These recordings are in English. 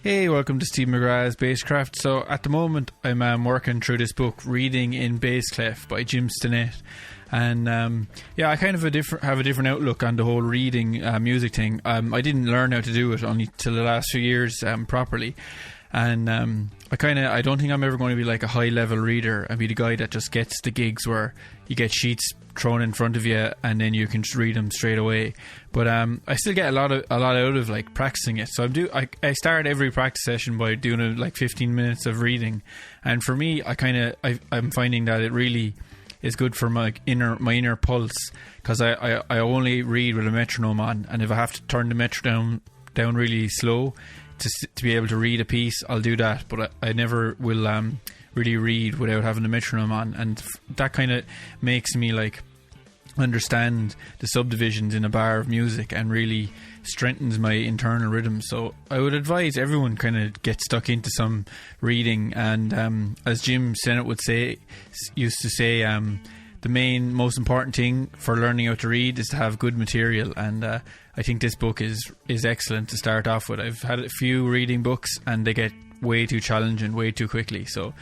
Hey, welcome to Steve McGrath's Basscraft. So at the moment I'm working through this book, Reading in Bassclef by Jim Stinnett. And I kind of have a different outlook on the whole reading music thing. I didn't learn how to do it only till the last few years properly. And I don't think I'm ever going to be like a high level reader and be the guy that just gets the gigs where you get sheets thrown in front of you and then you can just read them straight away. But I still get a lot out of like practicing it. So I start every practice session by doing like 15 minutes of reading, and for me I'm finding that it really is good for my inner pulse, because I only read with a metronome on, and if I have to turn the metronome down really slow to be able to read a piece, I'll do that. But I never will really read without having the metronome on, and that kind of makes me like understand the subdivisions in a bar of music and really strengthens my internal rhythm. So I would advise everyone kind of get stuck into some reading, and as Jim Stinnett used to say, the most important thing for learning how to read is to have good material. And I think this book is excellent to start off with. I've had a few reading books and they get way too challenging way too quickly, so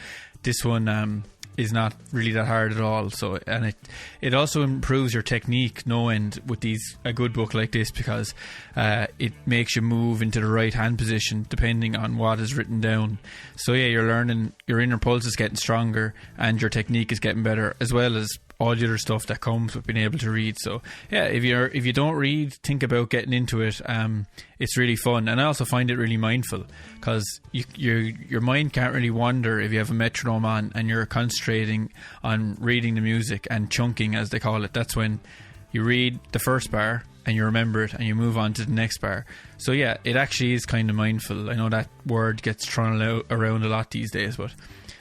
this one is not really that hard at all. So, and it also improves your technique no end with a good book like this, because it makes you move into the right hand position depending on what is written down. So yeah, you're learning, your inner pulse is getting stronger and your technique is getting better, as well as all the other stuff that comes with being able to read. So yeah, if you don't read, think about getting into it. It's really fun, and I also find it really mindful, because your mind can't really wander if you have a metronome on and you're concentrating on reading the music and chunking, as they call it. That's when you read the first bar and you remember it and you move on to the next bar. So yeah, it actually is kind of mindful. I know that word gets thrown around a lot these days, but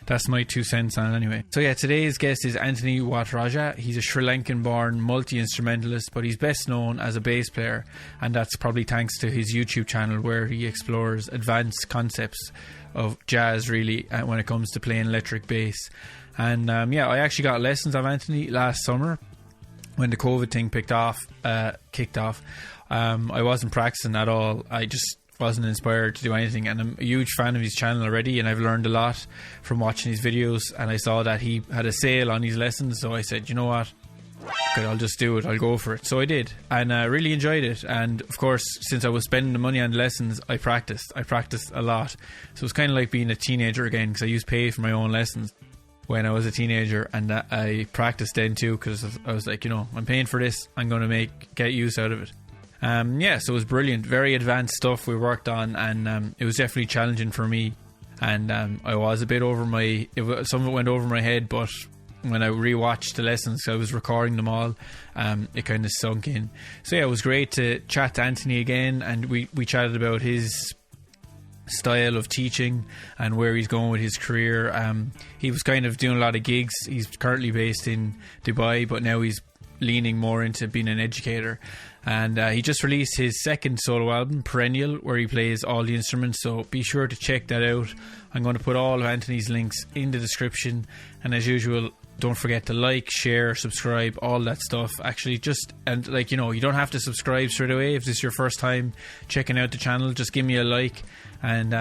that's my 2 cents on it anyway. So yeah, today's guest is Anthony Muthurajah. He's a Sri Lankan born multi-instrumentalist, but he's best known as a bass player, and that's probably thanks to his YouTube channel, where he explores advanced concepts of jazz really when it comes to playing electric bass. And I actually got lessons of Anthony last summer when the COVID thing kicked off. I wasn't practicing at all. I just wasn't inspired to do anything, and I'm a huge fan of his channel already, and I've learned a lot from watching his videos. And I saw that he had a sale on his lessons, so I said, you know what, okay, I'll just do it, I'll go for it. So I did, and I really enjoyed it. And of course, since I was spending the money on the lessons, I practiced a lot. So it's kind of like being a teenager again, because I used to pay for my own lessons when I was a teenager, and I practiced then too, because I was like, I'm paying for this, I'm going to get use out of it. So it was brilliant, very advanced stuff we worked on, and it was definitely challenging for me, and I was a bit some of it went over my head, but when I rewatched the lessons, I was recording them all, it kind of sunk in. So yeah, it was great to chat to Anthony again, and we chatted about his style of teaching and where he's going with his career. He was kind of doing a lot of gigs. He's currently based in Dubai, but now he's leaning more into being an educator, and he just released his second solo album, Perennial, where he plays all the instruments, so be sure to check that out. I'm going to put all of Anthony's links in the description, and as usual, don't forget to like, share, subscribe, all that stuff. Actually, you don't have to subscribe straight away. If this is your first time checking out the channel, just give me a like, and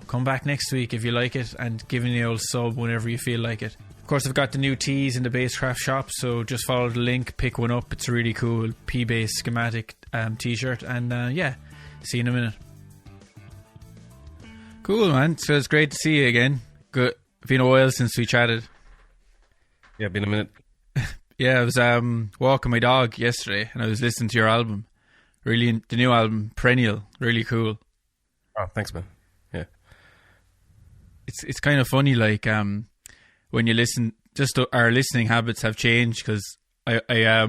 come back next week if you like it, and give me the old sub whenever you feel like it. Of course, I've got the new tees in the Basscraft shop, so just follow the link, pick one up. It's a really cool P-Bass schematic t-shirt, and see you in a minute. Cool, man. So it's great to see you again. Good. Been a while since we chatted. Yeah, been a minute. Yeah, I was walking my dog yesterday, and I was listening to your album. The new album, Perennial. Really cool. Oh, thanks, man. Yeah. It's kind of funny, like when you listen, just our listening habits have changed, because I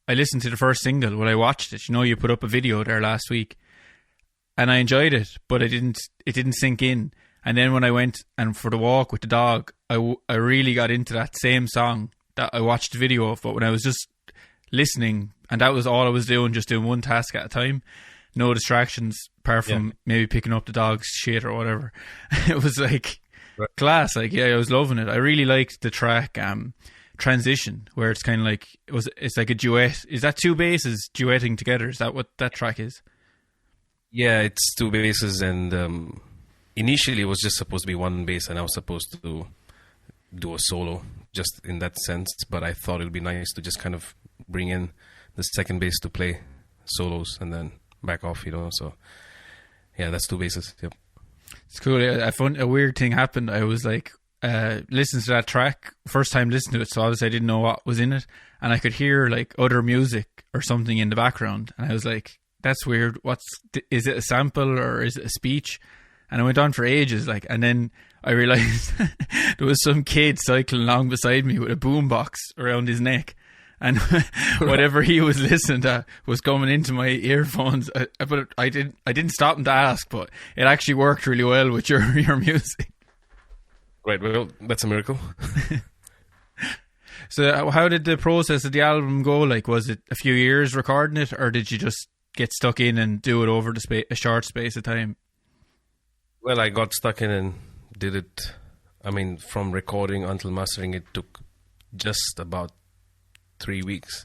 listened to the first single when I watched it. You put up a video there last week, and I enjoyed it, but it didn't sink in. And then when I went and for the walk with the dog, I really got into that same song that I watched the video of. But when I was just listening, and that was all I was doing, just doing one task at a time, no distractions apart from maybe picking up the dog's shit or whatever. It was like class. Like, yeah, I was loving it. I really liked the track Transition, where it's kind of like it's like a duet. Is that two basses duetting together? Is that what that track is? Yeah, it's two basses, and initially it was just supposed to be one bass, and I was supposed to do a solo just in that sense. But I thought it would be nice to just kind of bring in the second bass to play solos and then back off, So yeah, that's two basses. Yep. It's cool. I found a weird thing happened. I was like, listening to that track, first time listening to it, so obviously I didn't know what was in it, and I could hear like other music or something in the background, and I was like, that's weird. Is it a sample or is it a speech? And I went on for ages, like, and then I realised there was some kid cycling along beside me with a boombox around his neck, and whatever he was listening to was coming into my earphones. But I didn't stop him to ask, but it actually worked really well with your music. Right, well, that's a miracle. So how did the process of the album go? Like, was it a few years recording it, or did you just get stuck in and do it over a short space of time? Well, I got stuck in and did it. I mean, from recording until mastering, it took just about 3 weeks.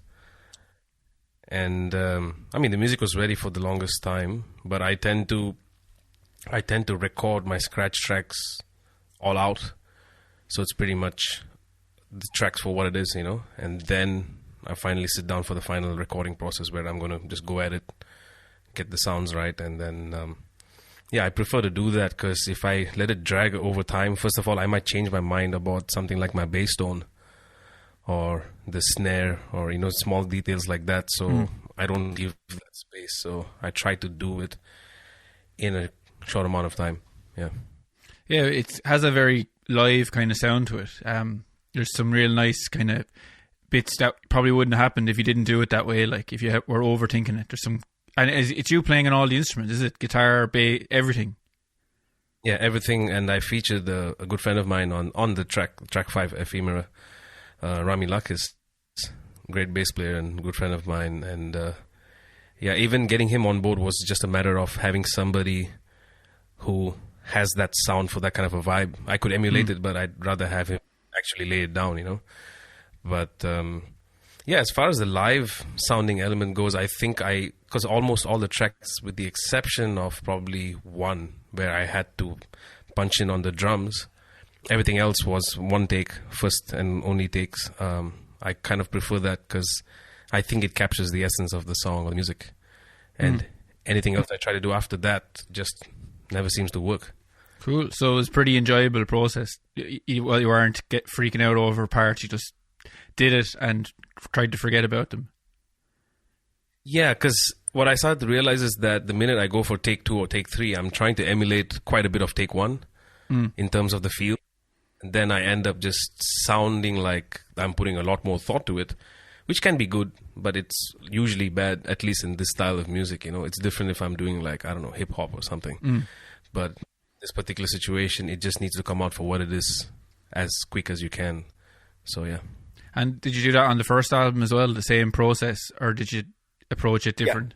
And I mean, the music was ready for the longest time, but I tend to record my scratch tracks all out, so it's pretty much the tracks for what it is, and then I finally sit down for the final recording process where I'm going to just go at it, get the sounds right, and then I prefer to do that, because if I let it drag over time, first of all, I might change my mind about something like my bass tone or the snare or small details like that, so I don't give that space. So I try to do it in a short amount of time. Yeah, it has a very live kind of sound to it. There's some real nice kind of bits that probably wouldn't have happened if you didn't do it that way. Like if you were overthinking it. There's some, and it's you playing on all the instruments. Is it guitar, bass, everything? Yeah, everything. And I featured a good friend of mine on the track 5, Ephemera. Rami Lakis, great bass player and good friend of mine. And even getting him on board was just a matter of having somebody who has that sound for that kind of a vibe. I could emulate it, but I'd rather have him actually lay it down, But as far as the live sounding element goes, I think because almost all the tracks, with the exception of probably one where I had to punch in on the drums, everything else was one take, first and only takes. I kind of prefer that because I think it captures the essence of the song or the music. And anything else I try to do after that just never seems to work. Cool. So it was a pretty enjoyable process. You weren't freaking out over parts. You just did it and tried to forget about them. Yeah, because what I started to realize is that the minute I go for take 2 or take 3, I'm trying to emulate quite a bit of take 1 in terms of the feel. And then I end up just sounding like I'm putting a lot more thought to it, which can be good, but it's usually bad, at least in this style of music. It's different if I'm doing hip hop or something. But this particular situation, it just needs to come out for what it is as quick as you can. So, yeah. And did you do that on the first album as well, the same process, or did you approach it different?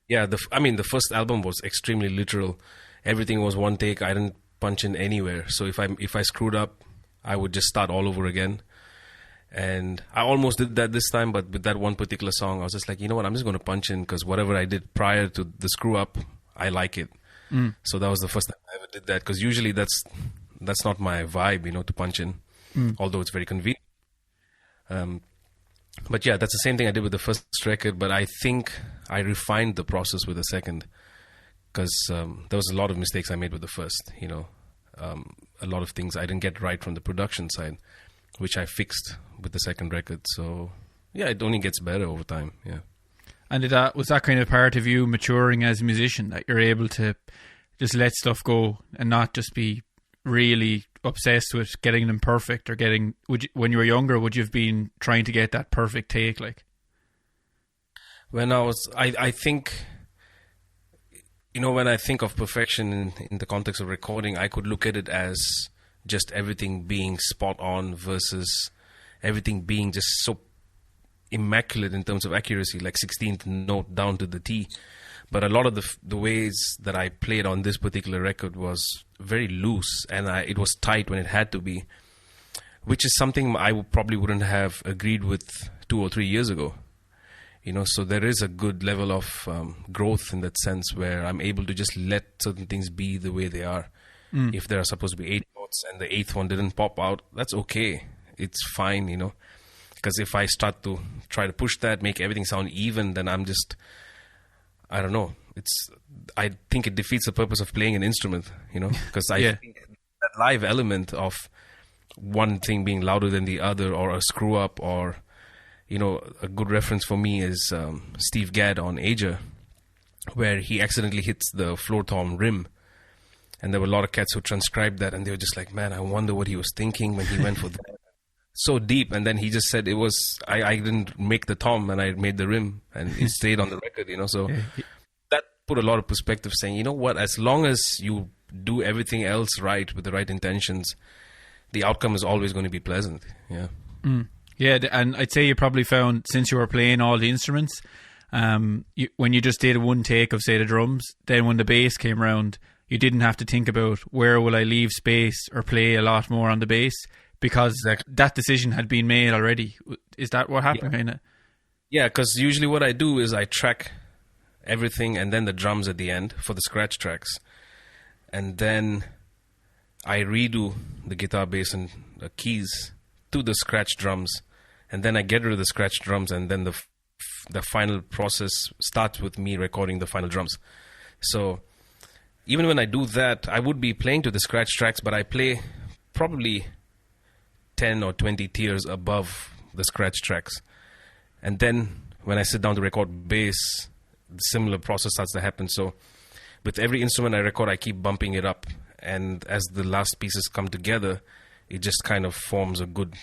Yeah, the first album was extremely literal. Everything was one take. I didn't punch in anywhere. So if I screwed up, I would just start all over again. And I almost did that this time, but with that one particular song, I was just like, you know what, I'm just going to punch in, because whatever I did prior to the screw up, I like it. So that was the first time I ever did that, because usually that's not my vibe, to punch in, although it's very convenient. But yeah, that's the same thing I did with the first record, but I think I refined the process with the second, because there was a lot of mistakes I made with the first, a lot of things I didn't get right from the production side, which I fixed with the second record. So yeah, it only gets better over time. Yeah. And was that kind of part of you maturing as a musician, that you're able to just let stuff go and not just be really obsessed with getting them perfect, or when you were younger, would you have been trying to get that perfect take? Like, when I think, when I think of perfection in the context of recording, I could look at it as just everything being spot on versus everything being just so immaculate in terms of accuracy, like 16th note down to the T. But a lot of the ways that I played on this particular record was very loose, and it was tight when it had to be, which is something I probably wouldn't have agreed with 2 or 3 years ago. So there is a good level of growth in that sense, where I'm able to just let certain things be the way they are. If there are supposed to be 8 notes and the 8th one didn't pop out, that's okay. It's fine, because if I start to try to push that, make everything sound even, then I'm just, I don't know. I think it defeats the purpose of playing an instrument, because I think that live element of one thing being louder than the other, or a screw up, or, a good reference for me is Steve Gadd on Aja, where he accidentally hits the floor tom rim. And there were a lot of cats who transcribed that, and they were just like, man, I wonder what he was thinking when he went for that. So deep. And then he just said, I didn't make the tom, and I made the rim, and it stayed on the record, So that put a lot of perspective, saying, you know what, as long as you do everything else right with the right intentions, the outcome is always going to be pleasant. Yeah. Yeah, and I'd say you probably found, since you were playing all the instruments, when you just did one take of, say, the drums, then when the bass came around, you didn't have to think about where will I leave space or play a lot more on the bass, because that decision had been made already. Is that what happened, kind of? Yeah, because usually what I do is I track everything and then the drums at the end for the scratch tracks. And then I redo the guitar, bass, and the keys to the scratch drums. And then I get rid of the scratch drums, and then the final process starts with me recording the final drums. So even when I do that, I would be playing to the scratch tracks, but I play probably 10 or 20 tiers above the scratch tracks. And then when I sit down to record bass, the similar process starts to happen. So with every instrument I record, I keep bumping it up. And as the last pieces come together, it just kind of forms a good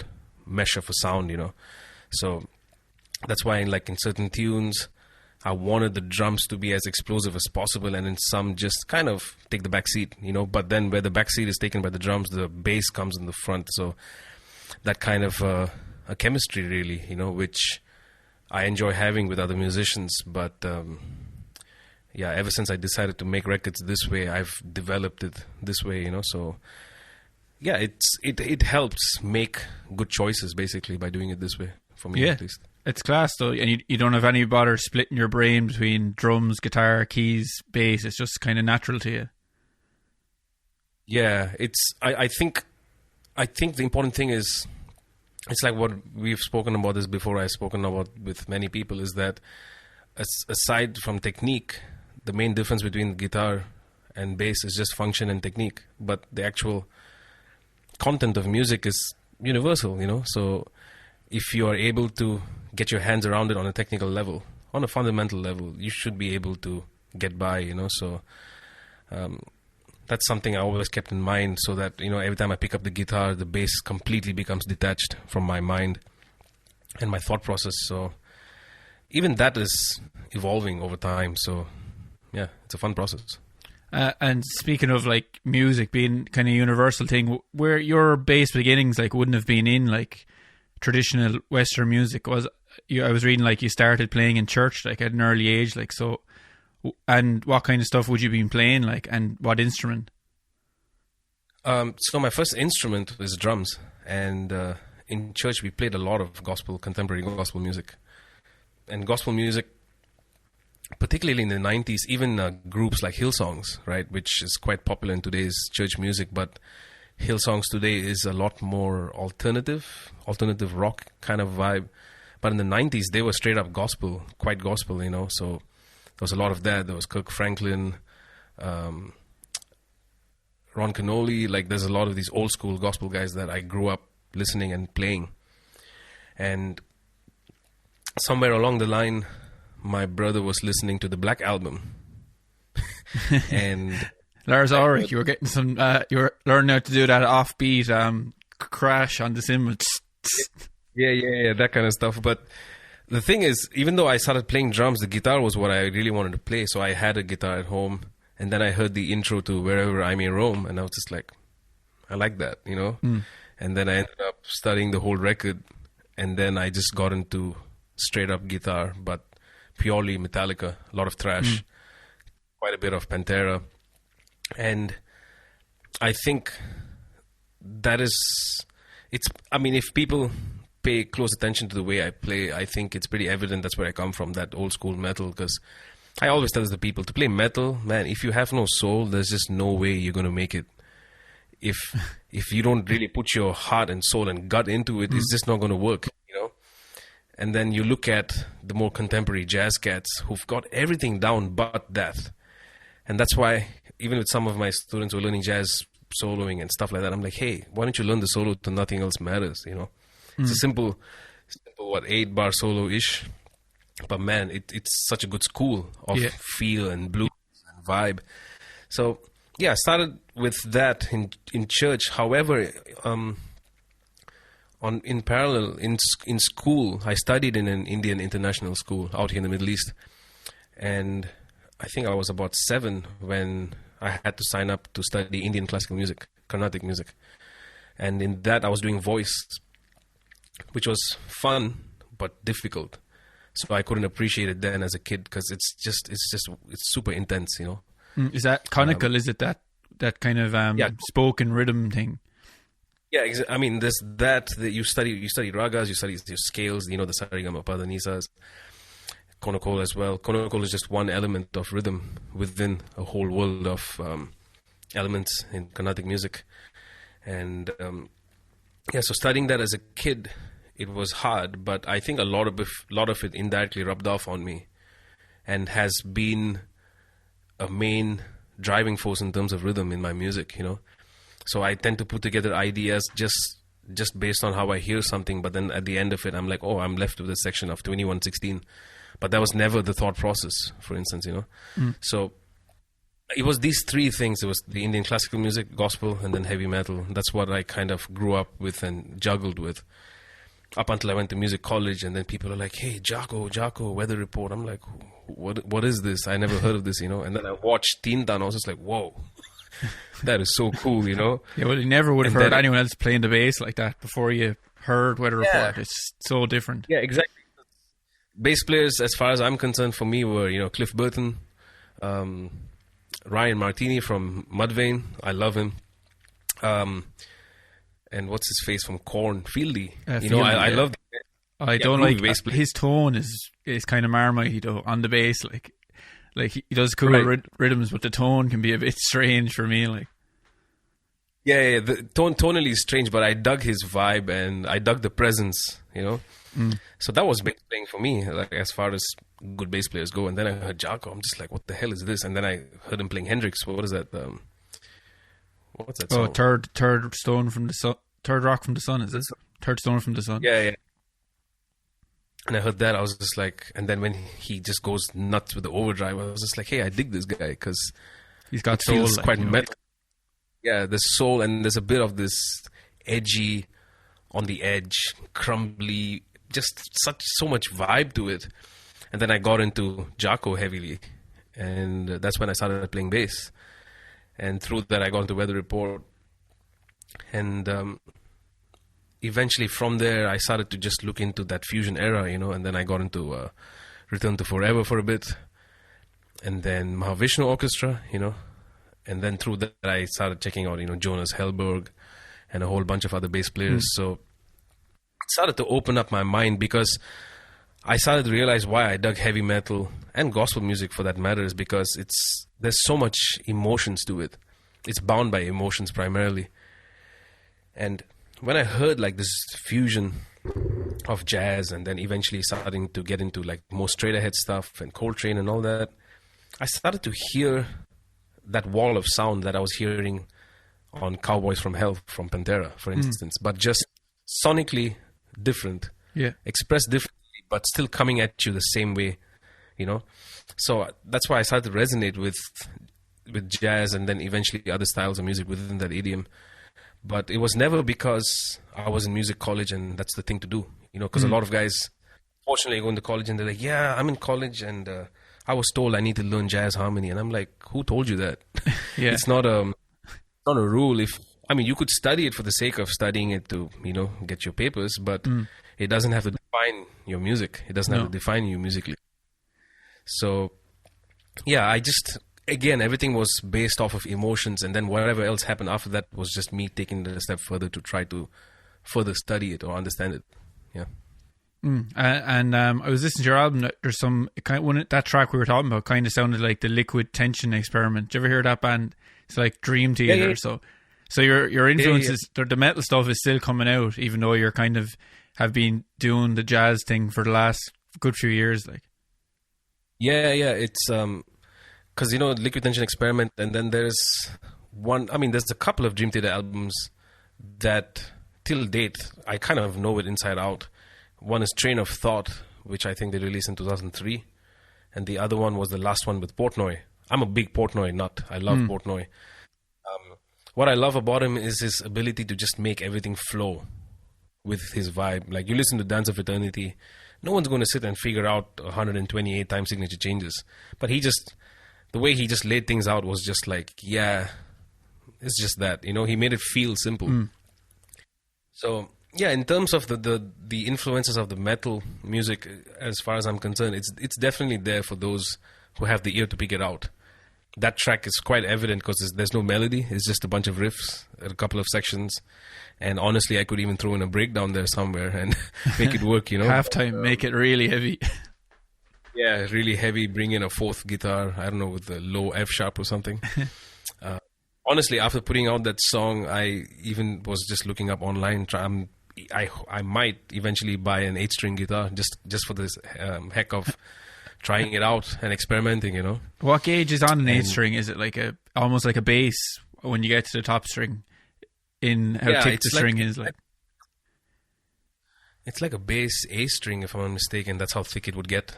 mesh of a sound, So that's why in certain tunes, I wanted the drums to be as explosive as possible, and in some just kind of take the back seat, But then where the back seat is taken by the drums, the bass comes in the front. So that kind of a chemistry, really, which I enjoy having with other musicians. But ever since I decided to make records this way, I've developed it this way, So yeah, it helps make good choices basically by doing it this way, for me at least. It's class though, and you don't have any bother splitting your brain between drums, guitar, keys, bass. It's just kind of natural to you. Yeah, I think the important thing is, it's like what we've spoken about this before, I've spoken about with many people, is that aside from technique, the main difference between guitar and bass is just function and technique. But the actual content of music is universal, So if you are able to get your hands around it on a technical level, on a fundamental level, you should be able to get by, So that's something I always kept in mind, so that, every time I pick up the guitar, the bass completely becomes detached from my mind and my thought process. So even that is evolving over time. So yeah, it's a fun process. And speaking of music being kind of universal thing, where your bass beginnings wouldn't have been in traditional Western music, I was reading you started playing in church at an early age, so. And what kind of stuff would you be playing, and what instrument? So my first instrument was drums, and in church we played a lot of contemporary gospel music. And gospel music, particularly in the 90s, even groups like Hillsongs, right, which is quite popular in today's church music, but Hillsongs today is a lot more alternative rock kind of vibe. But in the 90s, they were straight up gospel, quite gospel, so there was a lot of that. There was Kirk Franklin, Ron Canoli. There's a lot of these old school gospel guys that I grew up listening and playing. And somewhere along the line, my brother was listening to the Black Album. And Lars Ulrich, you were getting some. You were learning how to do that offbeat crash on the cymbal. Yeah, that kind of stuff. But the thing is, even though I started playing drums, the guitar was what I really wanted to play. So I had a guitar at home, and then I heard the intro to Wherever I May Roam, and I was just like, I like that, And then I ended up studying the whole record, and then I just got into straight up guitar, but purely Metallica, a lot of thrash, quite a bit of Pantera. And I think that is, if people pay close attention to the way I play, I think it's pretty evident that's where I come from, that old school metal. Because I always tell the people, to play metal, man, if you have no soul, there's just no way you're going to make it. If you don't really put your heart and soul and gut into it, it's just not going to work, you know. And then you look at the more contemporary jazz cats who've got everything down but that. And that's why, even with some of my students who are learning jazz soloing and stuff like that, I'm like, hey, why don't you learn the solo till nothing else matters, you know? It's a simple 8-bar solo-ish. But man, it's such a good school of feel and blues and vibe. So, yeah, I started with that in church. However, in parallel, in school, I studied in an Indian international school out here in the Middle East. And I think I was about 7 when I had to sign up to study Indian classical music, Carnatic music. And in that, I was doing voice, which was fun but difficult. So I couldn't appreciate it then as a kid, because it's super intense, you know. Is that conical? Is it that kind of spoken rhythm thing? Yeah, I mean, there's that you study ragas, you study your scales, you know, the sarigama, pada, nisas, konakol as well. Konakol is just one element of rhythm within a whole world of elements in Carnatic music. And so studying that as a kid, it was hard, but I think a lot of it indirectly rubbed off on me and has been a main driving force in terms of rhythm in my music, you know. So I tend to put together ideas just based on how I hear something, but then at the end of it, I'm like, oh, I'm left with a section of 2116. But that was never the thought process, for instance, you know. So it was these 3 things. It was the Indian classical music, gospel, and then heavy metal. That's what I kind of grew up with and juggled with up until I went to music college. And then people are like, hey, Jacko, weather report. I'm like, what is this? I never heard of this, you know. And then I watched Tinta and I was just like, whoa, that is so cool, you know. Yeah, well, you never would have heard anyone else playing the bass like that before you heard weather report. It's so different. Yeah, exactly. Bass players, as far as I'm concerned, for me were, you know, Cliff Burton, Ryan Martini from Mudvayne. I love him. And what's his face from Korn? Fieldy. You know, I love. I don't like his tone is kind of Marmite though on the bass. Like he does cool rhythms, but the tone can be a bit strange for me. Like, yeah, the tonally is strange, but I dug his vibe and I dug the presence. You know, so that was bass playing for me. Like as far as good bass players go. And then I heard Jacko. I'm just like, what the hell is this? And then I heard him playing Hendrix. What is that? What's that song? Third stone from the sun. Third rock from the sun, is it? Third stone from the sun. Yeah. And I heard that, I was just like, and then when he just goes nuts with the overdrive, I was just like, hey, I dig this guy because he's got soul. Feels quite metal. Yeah, there's soul and there's a bit of this edgy, on the edge, crumbly, just so much vibe to it. And then I got into Jacko heavily, and that's when I started playing bass. And through that, I got into Weather Report. And eventually from there, I started to just look into that fusion era, you know, and then I got into Return to Forever for a bit. And then Mahavishnu Orchestra, you know. And then through that, I started checking out, you know, Jonas Hellberg and a whole bunch of other bass players. So it started to open up my mind because I started to realize why I dug heavy metal and gospel music for that matter is because there's so much emotions to it. It's bound by emotions primarily. And when I heard like this fusion of jazz and then eventually starting to get into like more straight ahead stuff and Coltrane and all that, I started to hear that wall of sound that I was hearing on Cowboys from Hell from Pantera, for instance, but just sonically different, expressed differently, but still coming at you the same way, you know. So that's why I started to resonate with jazz and then eventually other styles of music within that idiom. But it was never because I was in music college and that's the thing to do, you know, because a lot of guys, fortunately, go into college and they're like, yeah, I'm in college and I was told I need to learn jazz harmony. And I'm like, who told you that? It's not a rule. You could study it for the sake of studying it to, you know, get your papers, but it doesn't have to define your music. It doesn't have to define you musically. So, yeah, again, everything was based off of emotions, and then whatever else happened after that was just me taking it a step further to try to further study it or understand it. Yeah. I was listening to your album. There's some that track we were talking about kind of sounded like the Liquid Tension Experiment. Did you ever hear that band? It's like Dream Theater. Yeah. So your influences, the metal stuff is still coming out, even though you're kind of have been doing the jazz thing for the last good few years. Like, yeah, it's because Liquid Tension Experiment, and then there's there's a couple of Dream Theater albums that till date I kind of know it inside out. One is Train of Thought, which I think they released in 2003. And the other one was the last one with Portnoy. I'm a big Portnoy nut. I love Portnoy. What I love about him is his ability to just make everything flow with his vibe. Like, you listen to Dance of Eternity, no one's going to sit and figure out 128 time signature changes. But the way he just laid things out was just like, yeah, it's just that. He made it feel simple. So... yeah, in terms of the influences of the metal music, as far as I'm concerned, it's definitely there for those who have the ear to pick it out. That track is quite evident because there's no melody. It's just a bunch of riffs, a couple of sections. And honestly, I could even throw in a breakdown there somewhere and make it work, Halftime, make it really heavy. Yeah, really heavy. Bring in a fourth guitar, I don't know, with a low F sharp or something. Honestly, after putting out that song, I even was just looking up online. I might eventually buy an 8-string guitar just for this heck of trying it out and experimenting, What gauge is on an 8-string? Is it like almost like a bass when you get to the top string? In how thick the string is, like it's like a bass A string, if I'm not mistaken. That's how thick it would get.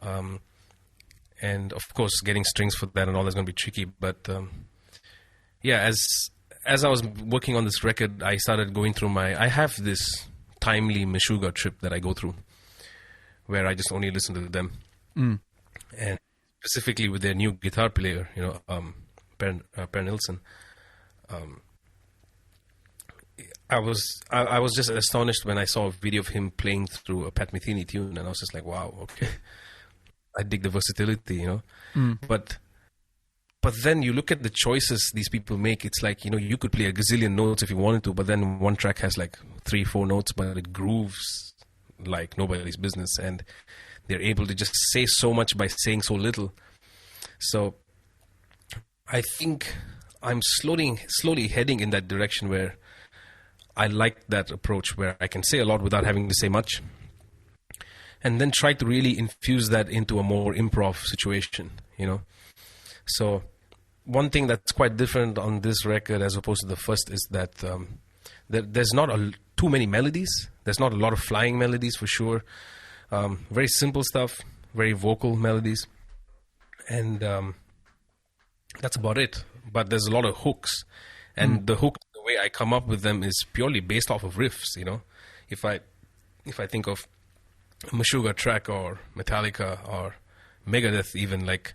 And of course, getting strings for that and all is going to be tricky. But as I was working on this record, I started going through I have this timely Meshuggah trip that I go through, where I just only listen to them. And specifically with their new guitar player, Perennial. I was just astonished when I saw a video of him playing through a Pat Metheny tune, and I was just like, wow, okay. I dig the versatility, But then you look at the choices these people make. It's like, you could play a gazillion notes if you wanted to, but then one track has like 3-4 notes, but it grooves like nobody's business. And they're able to just say so much by saying so little. So I think I'm slowly heading in that direction where I like that approach, where I can say a lot without having to say much. And then try to really infuse that into a more improv situation, So one thing that's quite different on this record as opposed to the first is that there's not too many melodies. There's not a lot of flying melodies for sure. Very simple stuff, very vocal melodies. And that's about it. But there's a lot of hooks. And the hook, the way I come up with them is purely based off of riffs, If I think of a Meshuggah track or Metallica or Megadeth even, like...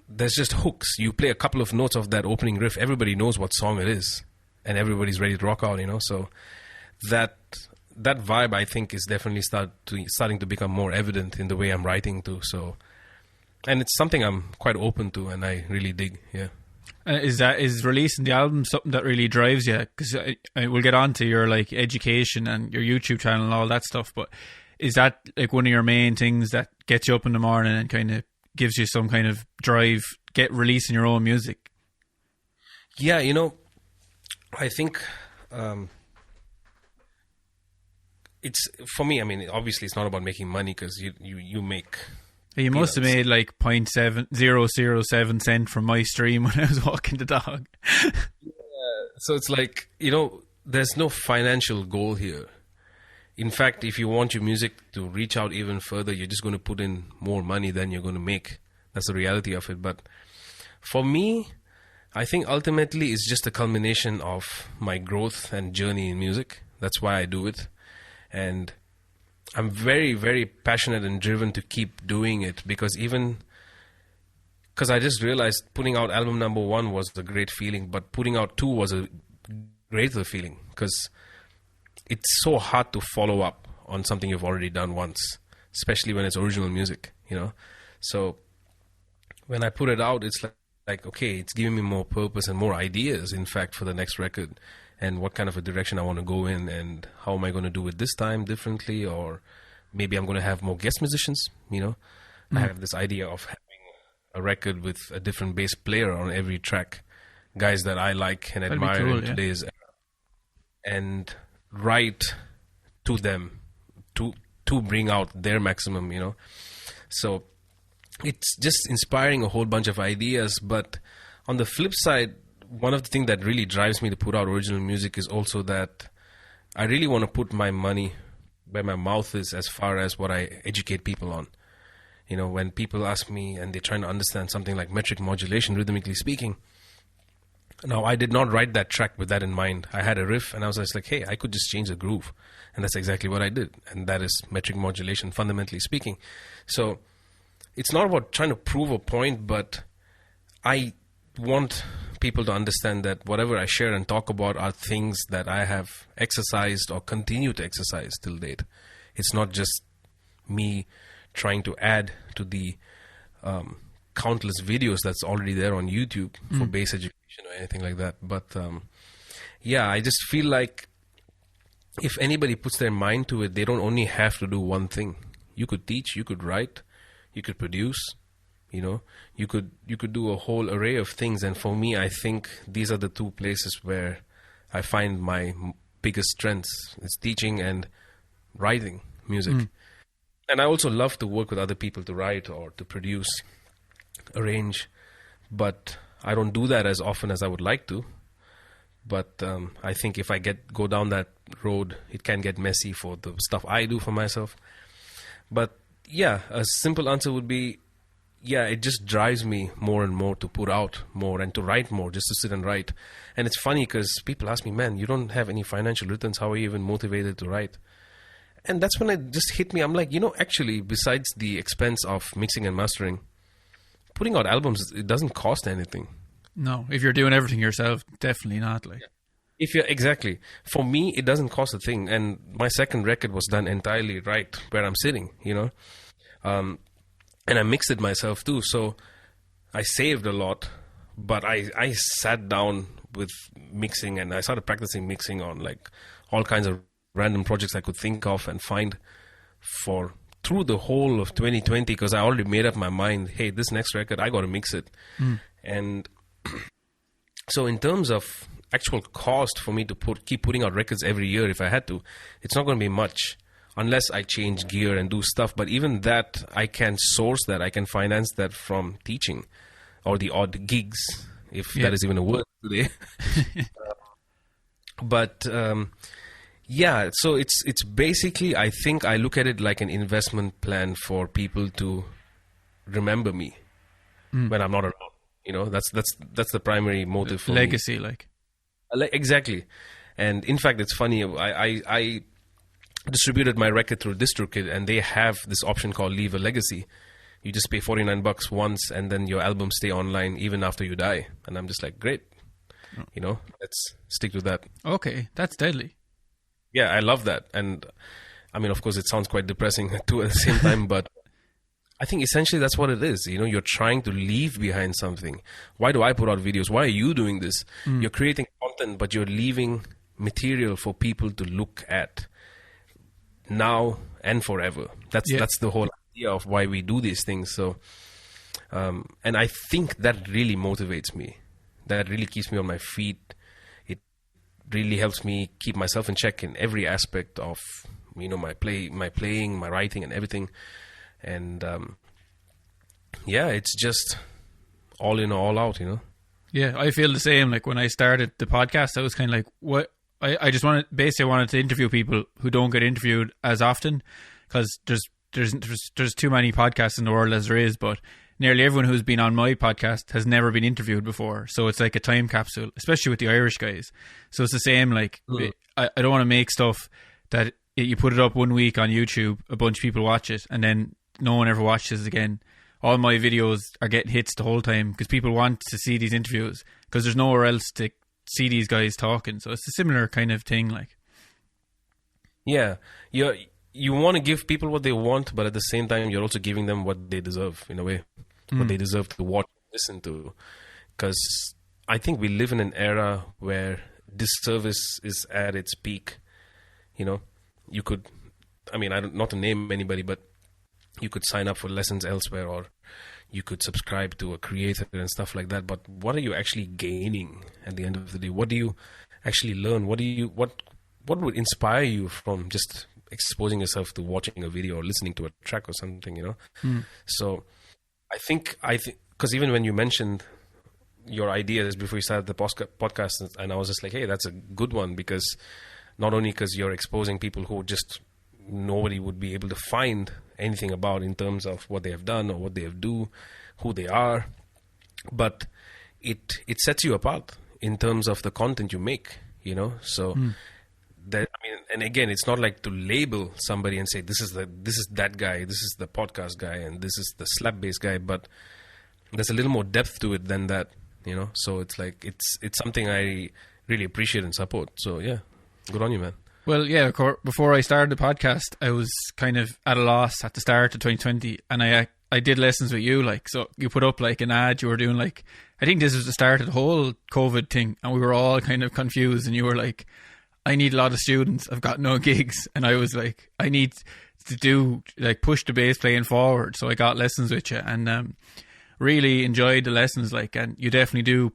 there's just hooks. You play a couple of notes of that opening riff, everybody knows what song it is, and everybody's ready to rock out, So that vibe, I think, is definitely starting to become more evident in the way I'm writing too. So, and it's something I'm quite open to, and I really dig. Yeah. Is releasing the album something that really drives you? Because we'll get on to your like education and your YouTube channel and all that stuff, but is that like one of your main things that gets you up in the morning and kind of gives you some kind of drive, releasing your own music? Yeah, I think it's, for me, obviously it's not about making money because you make... You must have made like 0.007 cent from my stream when I was walking the dog. So it's like, there's no financial goal here. In fact, if you want your music to reach out even further, you're just going to put in more money than you're going to make. That's the reality of it. But for me, I think ultimately it's just a culmination of my growth and journey in music. That's why I do it. And I'm very, very passionate and driven to keep doing it because I just realized putting out album number 1 was a great feeling, but putting out 2 was a greater feeling because it's so hard to follow up on something you've already done once, especially when it's original music, So when I put it out, it's like, okay, it's giving me more purpose and more ideas, in fact, for the next record. and what kind of a direction I want to go in, and how am I going to do it this time differently, or maybe I'm going to have more guest musicians, you know. I have this idea of having a record with a different bass player on every track, guys that I like and admire in today's era, and write to them to bring out their maximum, you know. So it's just inspiring a whole bunch of ideas. But on the flip side, one of the things that really drives me to put out original music is also that I really want to put my money where my mouth is as far as what I educate people on. You know, when people ask me and they're trying to understand something like metric modulation, rhythmically speaking. Now, I did not write that track with that in mind. I had a riff and I was just like, hey, I could just change the groove. And that's exactly what I did. And that is metric modulation, fundamentally speaking. So it's not about trying to prove a point, but I want people to understand that whatever I share and talk about are things that I have exercised or continue to exercise till date. It's not just me trying to add to the countless videos that's already there on YouTube for bass education or anything like that. But yeah, I just feel like if anybody puts their mind to it, they don't only have to do one thing. You could teach, you could write, you could produce, you know, you could do a whole array of things. And for me, I think these are the two places where I find my biggest strengths. It's teaching and writing music. And I also love to work with other people to write or to produce, arrange, but I don't do that as often as I would like to. But I think if I go down that road, it can get messy for the stuff I do for myself. But yeah, a simple answer would be, yeah, it just drives me more and more to put out more and to write more, just to sit and write. And it's funny because people ask me, man, you don't have any financial returns. How are you even motivated to write? And that's when it just hit me. I'm like, you know, actually, besides the expense of mixing and mastering, putting out albums, it doesn't cost anything. No, if you're doing everything yourself, definitely not. Like, if you're exactly, for me, it doesn't cost a thing. And my second record was done entirely right where I'm sitting, you know, and I mixed it myself too. So I saved a lot, but I sat down with mixing and I started practicing mixing on like all kinds of random projects I could think of and find through the whole of 2020, because I already made up my mind, hey, this next record, I got to mix it. And so in terms of actual cost for me to keep putting out records every year, if I had to, it's not going to be much unless I change gear and do stuff. But even that, I can source that. I can finance that from teaching or the odd gigs, if that is even a word today. But yeah, so it's basically, I think I look at it like an investment plan for people to remember me when I'm not around. You know, that's the primary motive for legacy, me. Exactly. And in fact, it's funny. I distributed my record through DistroKid, and they have this option called Leave a Legacy. You just pay $49 once, and then your albums stay online even after you die. And I'm just like, great. You know, let's stick to that. Okay, that's deadly. Yeah, I love that. And I mean, of course, it sounds quite depressing too at the same time, but I think essentially that's what it is. You know, you're trying to leave behind something. Why do I put out videos? Why are you doing this? You're creating content, but you're leaving material for people to look at now and forever. That's the whole idea of why we do these things. So, and I think that really motivates me. That really keeps me on my feet. It really helps me keep myself in check in every aspect of, you know, my playing, my writing, and everything. And yeah, it's just all in, all out, you know. Yeah, I feel the same. Like when I started the podcast, I was kind of like, what? I just wanted to interview people who don't get interviewed as often, because there's too many podcasts in the world as there is, but nearly everyone who's been on my podcast has never been interviewed before. So it's like a time capsule, especially with the Irish guys. So it's the same. Like I don't want to make stuff that you put it up one week on YouTube, a bunch of people watch it, and then no one ever watches again. All my videos are getting hits the whole time because people want to see these interviews because there's nowhere else to see these guys talking. So it's a similar kind of thing. Like, yeah, you want to give people what they want, but at the same time, you're also giving them what they deserve in a way, what they deserve to watch, listen to. Because I think we live in an era where disservice is at its peak. You know, you could, I mean, not to name anybody, but you could sign up for lessons elsewhere, or you could subscribe to a creator and stuff like that. But what are you actually gaining at the end of the day? What do you actually learn? What would inspire you from just exposing yourself to watching a video or listening to a track or something, you know? So I think, because even when you mentioned your ideas before you started the podcast, and I was just like, hey, that's a good one, because not only because you're exposing people who just nobody would be able to find anything about in terms of what they have done or what they have do, who they are, but it sets you apart in terms of the content you make, you know? So that, I mean, and again, it's not like to label somebody and say this is that guy, this is the podcast guy, and this is the slap bass guy, but there's a little more depth to it than that, you know? So it's like it's something I really appreciate and support. So yeah, good on you, man. Well, yeah, before I started the podcast, I was kind of at a loss at the start of 2020, and I did lessons with you, like, so you put up like an ad you were doing, like, I think this was the start of the whole COVID thing, and we were all kind of confused, and you were like, I need a lot of students, I've got no gigs, and I was like, I need to do, like, push the bass playing forward, so I got lessons with you, and really enjoyed the lessons, like, and you definitely do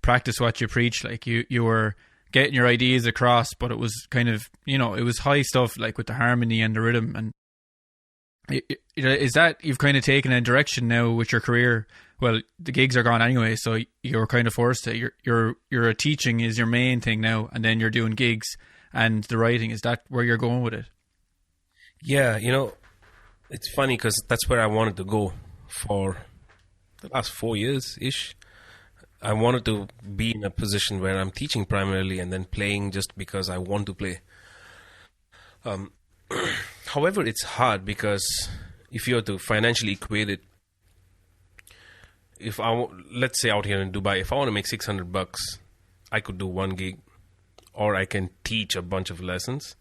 practice what you preach, like, you were getting your ideas across, but it was kind of, you know, it was high stuff, like with the harmony and the rhythm. And is that you've kind of taken a direction now with your career? Well, the gigs are gone anyway, so you're kind of forced to. Your teaching is your main thing now, and then you're doing gigs and the writing. Is that where you're going with it? Yeah, you know, it's funny because that's where I wanted to go for the last 4 years ish. I wanted to be in a position where I'm teaching primarily and then playing just because I want to play. However, it's hard because if you were to financially equate it, let's say out here in Dubai, if I want to make $600, I could do one gig, or I can teach a bunch of lessons,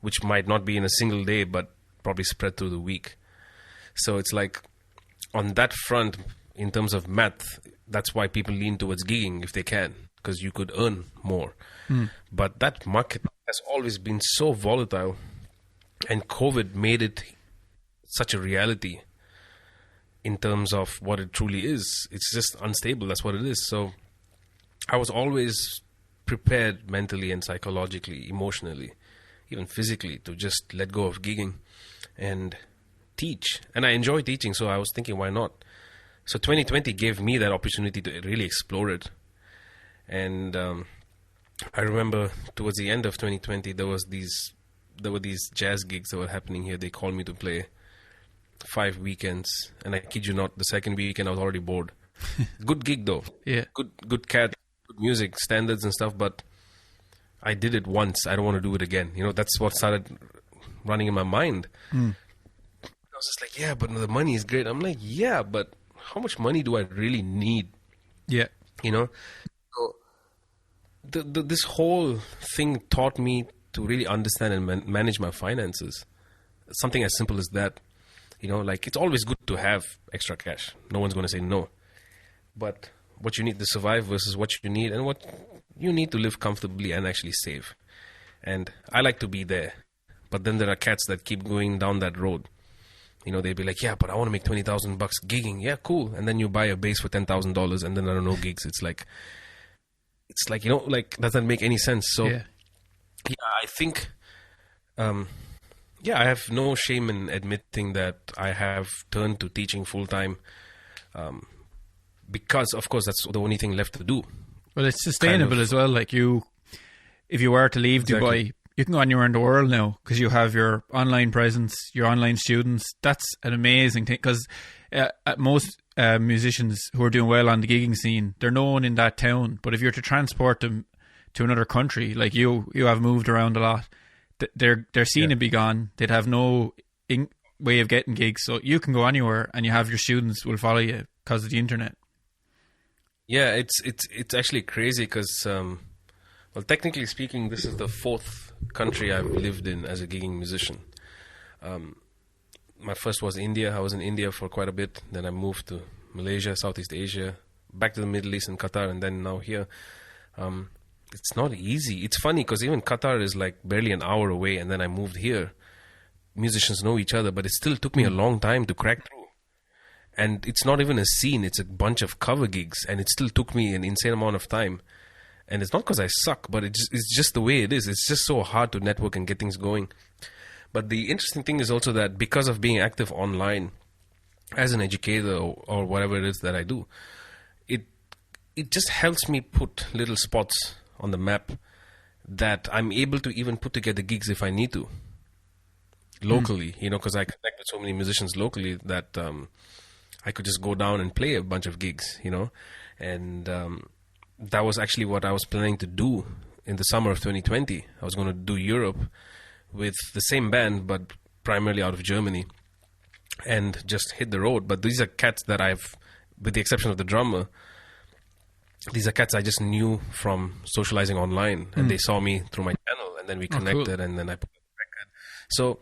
which might not be in a single day, but probably spread through the week. So it's like on that front, in terms of math, that's why people lean towards gigging if they can, because you could earn more. But that market has always been so volatile, and COVID made it such a reality in terms of what it truly is. It's just unstable. That's what it is. So I was always prepared mentally and psychologically, emotionally, even physically, to just let go of gigging and teach. And I enjoy teaching, so I was thinking, why not? So 2020 gave me that opportunity to really explore it. And I remember towards the end of 2020, there were these jazz gigs that were happening here. They called me to play 5 weekends, and I kid you not, the second weekend I was already bored. Good gig though. Yeah. Good cat, good music, standards and stuff, but I did it once. I don't want to do it again. You know, that's what started running in my mind. I was just like, yeah, but the money is great. I'm like, yeah, but how much money do I really need? Yeah. You know? So this whole thing taught me to really understand and manage my finances. Something as simple as that. You know, like, it's always good to have extra cash. No one's going to say no. But what you need to survive versus what you need, and what you need to live comfortably and actually save. And I like to be there. But then there are cats that keep going down that road. You know, they'd be like, yeah, but I want to make $20,000 gigging. Yeah, cool. And then you buy a bass for $10,000 and then there are no gigs. It's like, you know, like, doesn't make any sense. So, yeah I think, I have no shame in admitting that I have turned to teaching full time, because, of course, that's the only thing left to do. Well, it's sustainable as well. Like, if you were to leave Dubai, you can go anywhere in the world now because you have your online presence, your online students. That's an amazing thing, because most musicians who are doing well on the gigging scene, they're known in that town. But if you're to transport them to another country, like you have moved around a lot, their scene would be gone. They'd have no way of getting gigs. So you can go anywhere, and you have your students will follow you because of the internet. Yeah, it's actually crazy because, well, technically speaking, this is the 4th country I've lived in as a gigging musician. My first was India. I was in India for quite a bit. Then I moved to Malaysia, Southeast Asia, back to the Middle East and Qatar, and then now here. it's not easy. It's funny because even Qatar is like barely an hour away, and then I moved here. Musicians know each other, but it still took me a long time to crack through. And it's not even a scene, it's a bunch of cover gigs, and it still took me an insane amount of time. And it's not because I suck, but it's just the way it is. It's just so hard to network and get things going. But the interesting thing is also that because of being active online as an educator or whatever it is that I do, it just helps me put little spots on the map that I'm able to even put together gigs if I need to. Locally, because I connect with so many musicians locally that I could just go down and play a bunch of gigs, and that was actually what I was planning to do in the summer of 2020. I was going to do Europe with the same band, but primarily out of Germany, and just hit the road. But these are cats that with the exception of the drummer, these are cats I just knew from socializing online, and they saw me through my channel, and then we connected, and then I put a record. So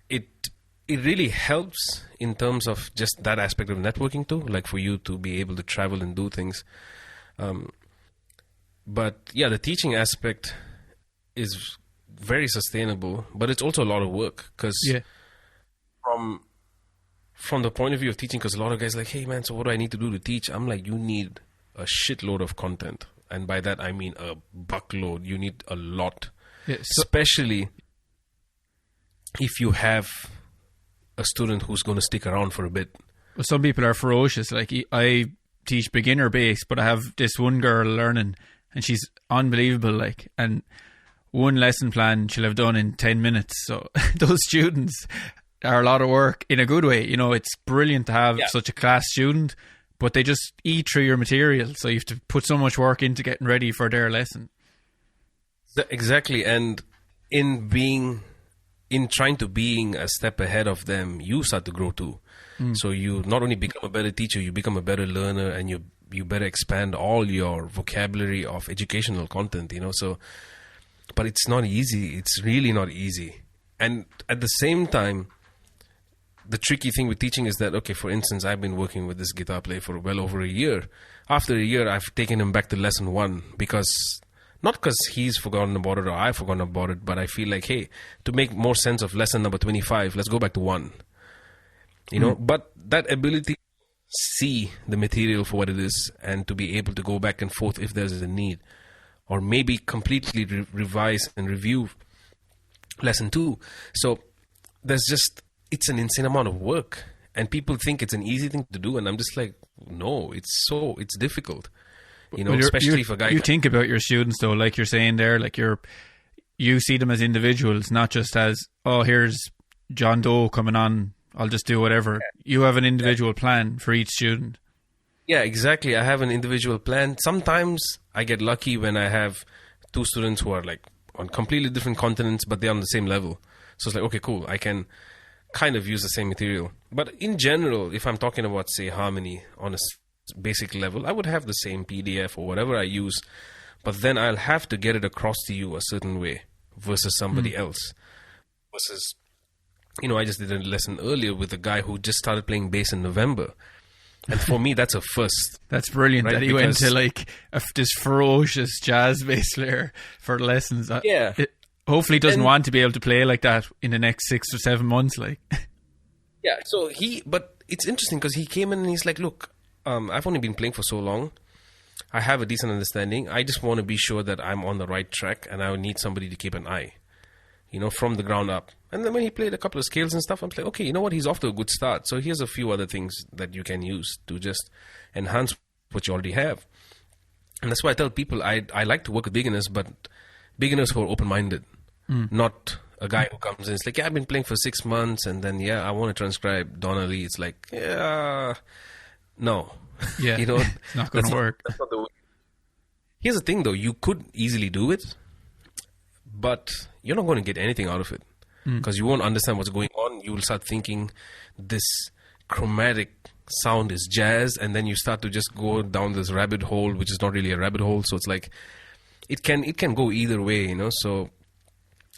it really helps in terms of just that aspect of networking too, like for you to be able to travel and do things. But yeah, the teaching aspect is very sustainable, but it's also a lot of work because from the point of view of teaching, because a lot of guys are like, hey man, so what do I need to do to teach? I'm like, you need a shitload of content. And by that, I mean a buckload. You need a lot, especially if you have a student who's going to stick around for a bit. Well, some people are ferocious. Like I teach beginner bass, but I have this one girl learning, and she's unbelievable. Like, and one lesson plan she'll have done in 10 minutes. So those students are a lot of work in a good way. It's brilliant to have such a class student, but they just eat through your material. So you have to put so much work into getting ready for their lesson. Exactly. And in trying to being a step ahead of them, you start to grow too. So you not only become a better teacher, you become a better learner, and you better expand all your vocabulary of educational content, So, but it's not easy. It's really not easy. And at the same time, the tricky thing with teaching is that, okay, for instance, I've been working with this guitar player for well over a year. After a year, I've taken him back to lesson 1 not because he's forgotten about it or I've forgotten about it, but I feel like, hey, to make more sense of lesson number 25, let's go back to 1. But that ability to see the material for what it is and to be able to go back and forth if there's a need, or maybe completely revise and review lesson 2. So it's an insane amount of work, and people think it's an easy thing to do, and I'm just like, no, it's difficult. Especially for guys. You think about your students though, like you're saying there, like you see them as individuals, not just as, oh, here's John Doe coming on, I'll just do whatever. You have an individual plan for each student. Yeah, exactly. I have an individual plan. Sometimes I get lucky when I have 2 students who are like on completely different continents, but they're on the same level. So it's like, okay, cool. I can kind of use the same material. But in general, if I'm talking about, say, harmony on a basic level, I would have the same PDF or whatever I use, but then I'll have to get it across to you a certain way versus somebody else. Versus, I just did a lesson earlier with a guy who just started playing bass in November. And for me, that's a first. That's brilliant, right? That he went to like this ferocious jazz bass player for lessons. Yeah. Hopefully he doesn't want to be able to play like that in the next 6 or 7 months. Yeah, so but it's interesting because he came in and he's like, look, I've only been playing for so long. I have a decent understanding. I just want to be sure that I'm on the right track, and I would need somebody to keep an eye, from the ground up. And then when he played a couple of scales and stuff, I'm like, okay, you know what? He's off to a good start. So here's a few other things that you can use to just enhance what you already have. And that's why I tell people I like to work with beginners, but beginners who are open-minded, not a guy who comes in. It's like, yeah, I've been playing for 6 months, and then, yeah, I want to transcribe Donna Lee. It's like, yeah, no. Yeah, it's not going to work. That's not the way. Here's the thing, though. You could easily do it, but you're not going to get anything out of it because you won't understand what's going on. You will start thinking this chromatic sound is jazz, and then you start to just go down this rabbit hole, which is not really a rabbit hole. So it's like it can go either way, So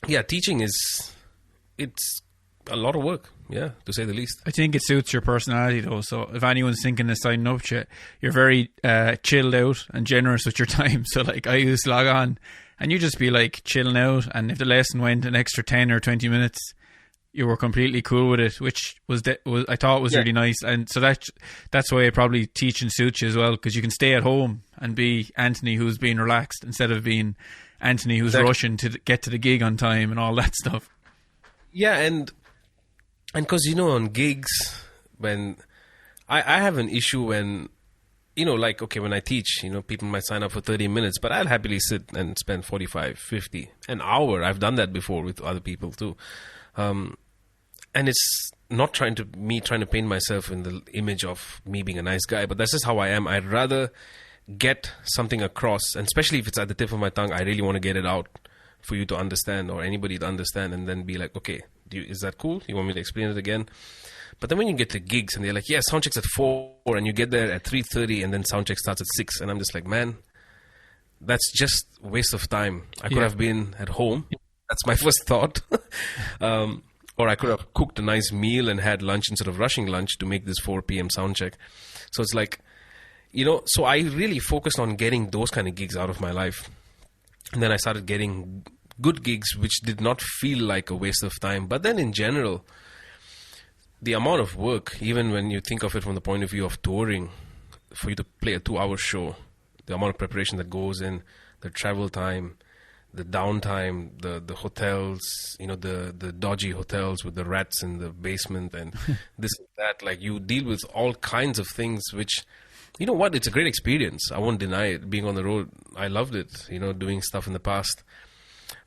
yeah, teaching it's a lot of work. yeah, to say the least. I think it suits your personality though. So if anyone's thinking of signing up to it, you're very chilled out and generous with your time. So like I used to log on and you just be like chilling out, and if the lesson went an extra 10 or 20 minutes, you were completely cool with it, which was I thought was really nice. And so that's why probably teaching suits you as well, because you can stay at home and be Anthony who's being relaxed instead of being Anthony who's rushing to get to the gig on time and all that stuff. Yeah, and because, you know, on gigs, when I have an issue when, you know, like, okay, when I teach, you know, people might sign up for 30 minutes, but I'll happily sit and spend 45, 50, an hour. I've done that before with other people too. And it's not trying to paint myself in the image of me being a nice guy, but that's just how I am. I'd rather get something across, and especially if it's at the tip of my tongue, I really want to get it out for you to understand, or anybody to understand, and then be like, okay, is that cool? You want me to explain it again? But then when you get to gigs and they're like, yeah, soundcheck's at 4, and you get there at 3:30, and then soundcheck starts at 6, and I'm just like, man, that's just waste of time. I could have been at home. That's my first thought. Or I could have cooked a nice meal and had lunch instead of rushing lunch to make this 4 p.m. soundcheck. So it's like, you know, so I really focused on getting those kind of gigs out of my life. And then I started getting good gigs, which did not feel like a waste of time. But then in general, the amount of work, even when you think of it from the point of view of touring, for you to play a 2-hour show, the amount of preparation that goes in, the travel time, the downtime, the hotels, you know, the dodgy hotels with the rats in the basement and this and that. Like, you deal with all kinds of things, which, you know what, it's a great experience. I won't deny it. Being on the road, I loved it, you know, doing stuff in the past.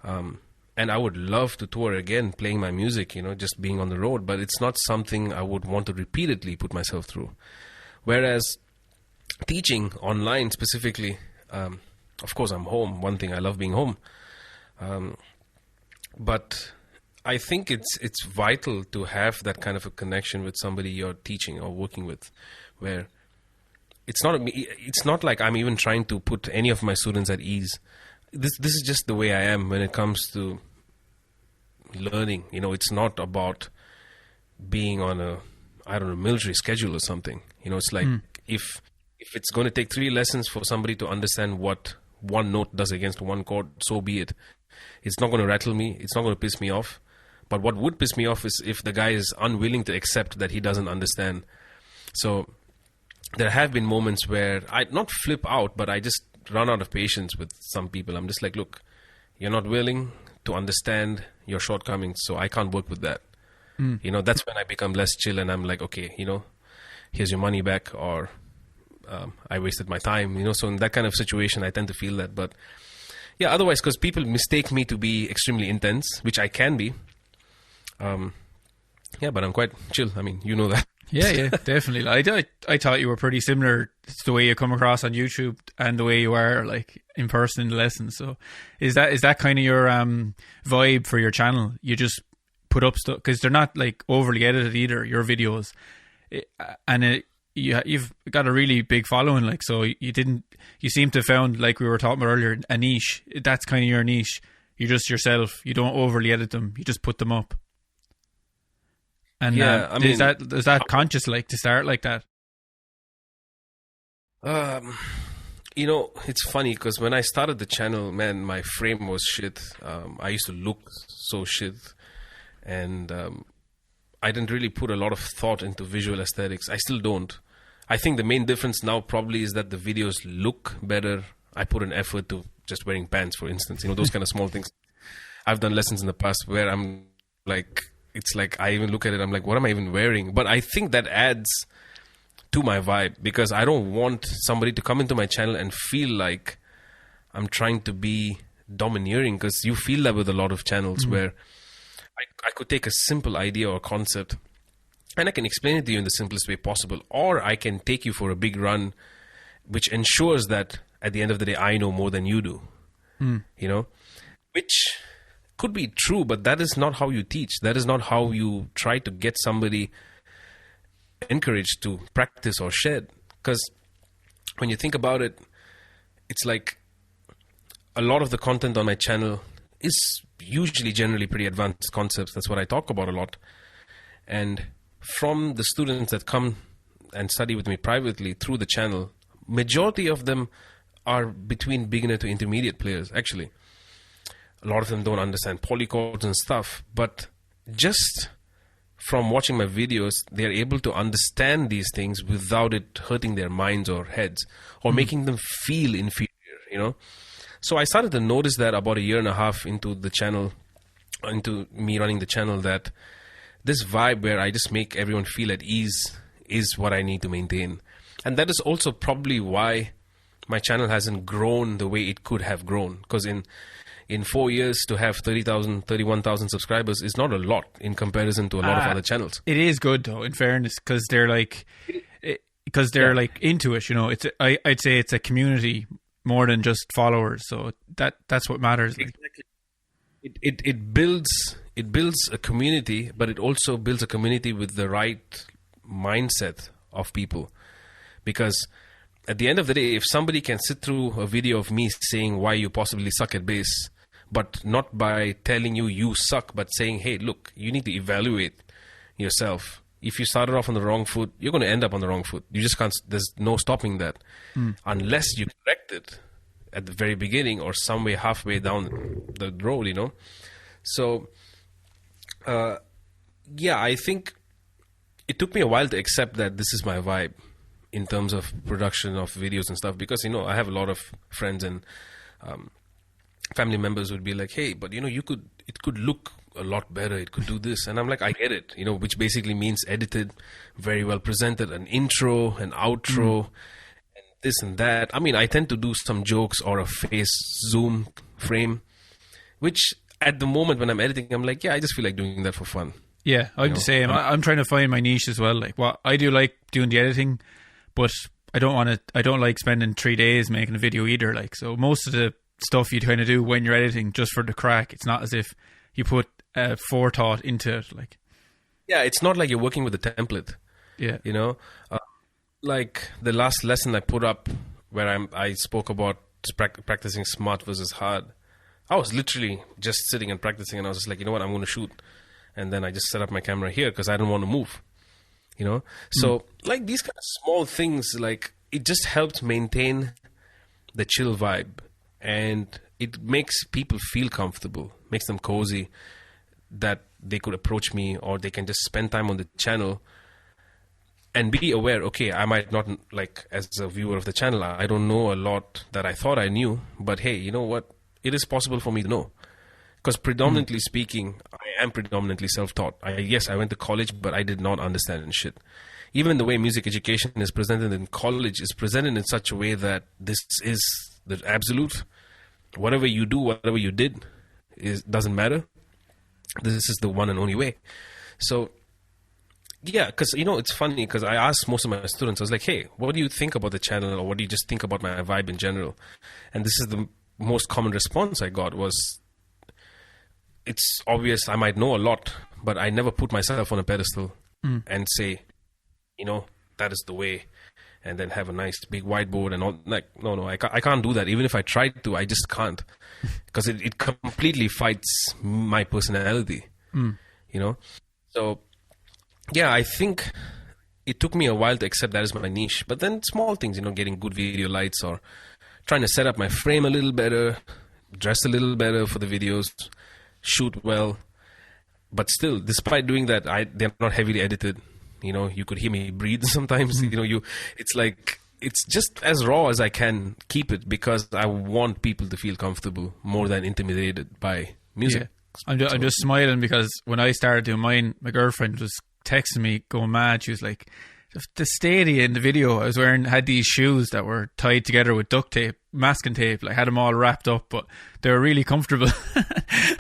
And I would love to tour again, playing my music, you know, just being on the road. But it's not something I would want to repeatedly put myself through. Whereas teaching online specifically, of course, I'm home. One thing, I love being home. But I think it's vital to have that kind of a connection with somebody you're teaching or working with, where it's not like I'm even trying to put any of my students at ease. This is just the way I am when it comes to learning. You know, it's not about being on a, I don't know, military schedule or something. You know, it's like if it's going to take 3 lessons for somebody to understand what one note does against one chord, so be it. It's not going to rattle me. It's not going to piss me off. But what would piss me off is if the guy is unwilling to accept that he doesn't understand. So there have been moments where I not flip out, but I just run out of patience with some people. I'm just like, look, you're not willing to understand your shortcomings, so I can't work with that. You know, that's when I become less chill, and I'm like, okay, you know, here's your money back, or I wasted my time, you know. So in that kind of situation, I tend to feel that. But yeah, otherwise, because people mistake me to be extremely intense, which I can be. Yeah, but I'm quite chill. I mean, you know that. Yeah, definitely. I thought you were pretty similar to the way you come across on YouTube and the way you are like in person in the lessons. So is that kind of your vibe for your channel? You just put up stuff because they're not like overly edited either, your videos, you've got a really big following. Like, so you seem to have found, like we were talking about earlier, a niche. That's kind of your niche. You're just yourself. You don't overly edit them. You just put them up. And yeah, I mean, is that conscious, like, to start like that? You know, it's funny because when I started the channel, man, my frame was shit. I used to look so shit, and I didn't really put a lot of thought into visual aesthetics. I still don't. I think the main difference now probably is that the videos look better. I put an effort to just wearing pants, for instance. You know, those kind of small things. I've done lessons in the past where I'm like, it's like I even look at it, I'm like, what am I even wearing? But I think that adds to my vibe, because I don't want somebody to come into my channel and feel like I'm trying to be domineering, because you feel that with a lot of channels where I could take a simple idea or concept and I can explain it to you in the simplest way possible, or I can take you for a big run, which ensures that at the end of the day, I know more than you do, you know, which could be true, but that is not how you teach. That is not how you try to get somebody encouraged to practice or shed. Because when you think about it, it's like a lot of the content on my channel is usually generally pretty advanced concepts. That's what I talk about a lot. And from the students that come and study with me privately through the channel, majority of them are between beginner to intermediate players, actually. A lot of them don't understand polychords and stuff, but just from watching my videos, they're able to understand these things without it hurting their minds or heads or making them feel inferior, you know. So I started to notice that about a year and a half into the channel, into me running the channel, that this vibe where I just make everyone feel at ease is what I need to maintain. And that is also probably why my channel hasn't grown the way it could have grown. Because in 4 years to have 30,000, 31,000 subscribers is not a lot in comparison to a lot of other channels. It is good though, in fairness, because they're like, like into it. You know, I'd say it's a community more than just followers. So that's what matters. Like. Exactly. It builds a community, but it also builds a community with the right mindset of people. Because at the end of the day, if somebody can sit through a video of me saying why you possibly suck at bass, but not by telling you suck, but saying, hey, look, you need to evaluate yourself. If you started off on the wrong foot, you're going to end up on the wrong foot. You just can't, there's no stopping that. Unless you correct it at the very beginning or somewhere halfway down the road, you know. So, I think it took me a while to accept that this is my vibe in terms of production of videos and stuff, because, you know, I have a lot of friends and family members would be like, hey, but, you know, it could look a lot better, it could do this. And I'm like, I get it, you know, which basically means edited, very well presented, an intro, an outro, and this and that. I mean, I tend to do some jokes or a face zoom frame, which at the moment when I'm editing, I'm like, yeah, I just feel like doing that for fun. Yeah, I'm the same. I'm trying to find my niche as well. Like, well, I do like doing the editing, but I don't like spending 3 days making a video either. Like, so most of the stuff you kind of do when you're editing just for the crack. It's not as if you put forethought into it. Like, yeah, it's not like you're working with a template. Yeah, you know, like the last lesson I put up where I spoke about practicing smart versus hard. I was literally just sitting and practicing, and I was just like, you know what, I'm going to shoot. And then I just set up my camera here because I don't want to move, you know? So like these kind of small things, like it just helps maintain the chill vibe, and it makes people feel comfortable, makes them cozy, that they could approach me or they can just spend time on the channel and be aware, okay, I might not, like as a viewer of the channel, I don't know a lot that I thought I knew, but hey, you know what? It is possible for me to know. Because predominantly speaking, I am predominantly self-taught. Yes, I went to college, but I did not understand shit. Even the way music education is presented in college is presented in such a way that this is the absolute. Whatever you do, whatever you did, doesn't matter. This is the one and only way. So, yeah, because, you know, it's funny because I asked most of my students, I was like, hey, what do you think about the channel, or what do you just think about my vibe in general? And this is the most common response I got was, it's obvious I might know a lot, but I never put myself on a pedestal and say, you know, that is the way, and then have a nice big whiteboard and all. Like, no, I can't do that. Even if I tried to, I just can't, because it completely fights my personality, you know? So, yeah, I think it took me a while to accept that as my niche. But then small things, you know, getting good video lights or trying to set up my frame a little better, dress a little better for the videos, shoot well. But still, despite doing that, they're not heavily edited. You know, you could hear me breathe sometimes. You know, it's like, it's just as raw as I can keep it, because I want people to feel comfortable more than intimidated by music. Yeah. I'm just smiling because when I started doing mine, my girlfriend was texting me going mad. She was like, the stadia in the video I was wearing had these shoes that were tied together with duct tape, masking tape, like had them all wrapped up, but they were really comfortable.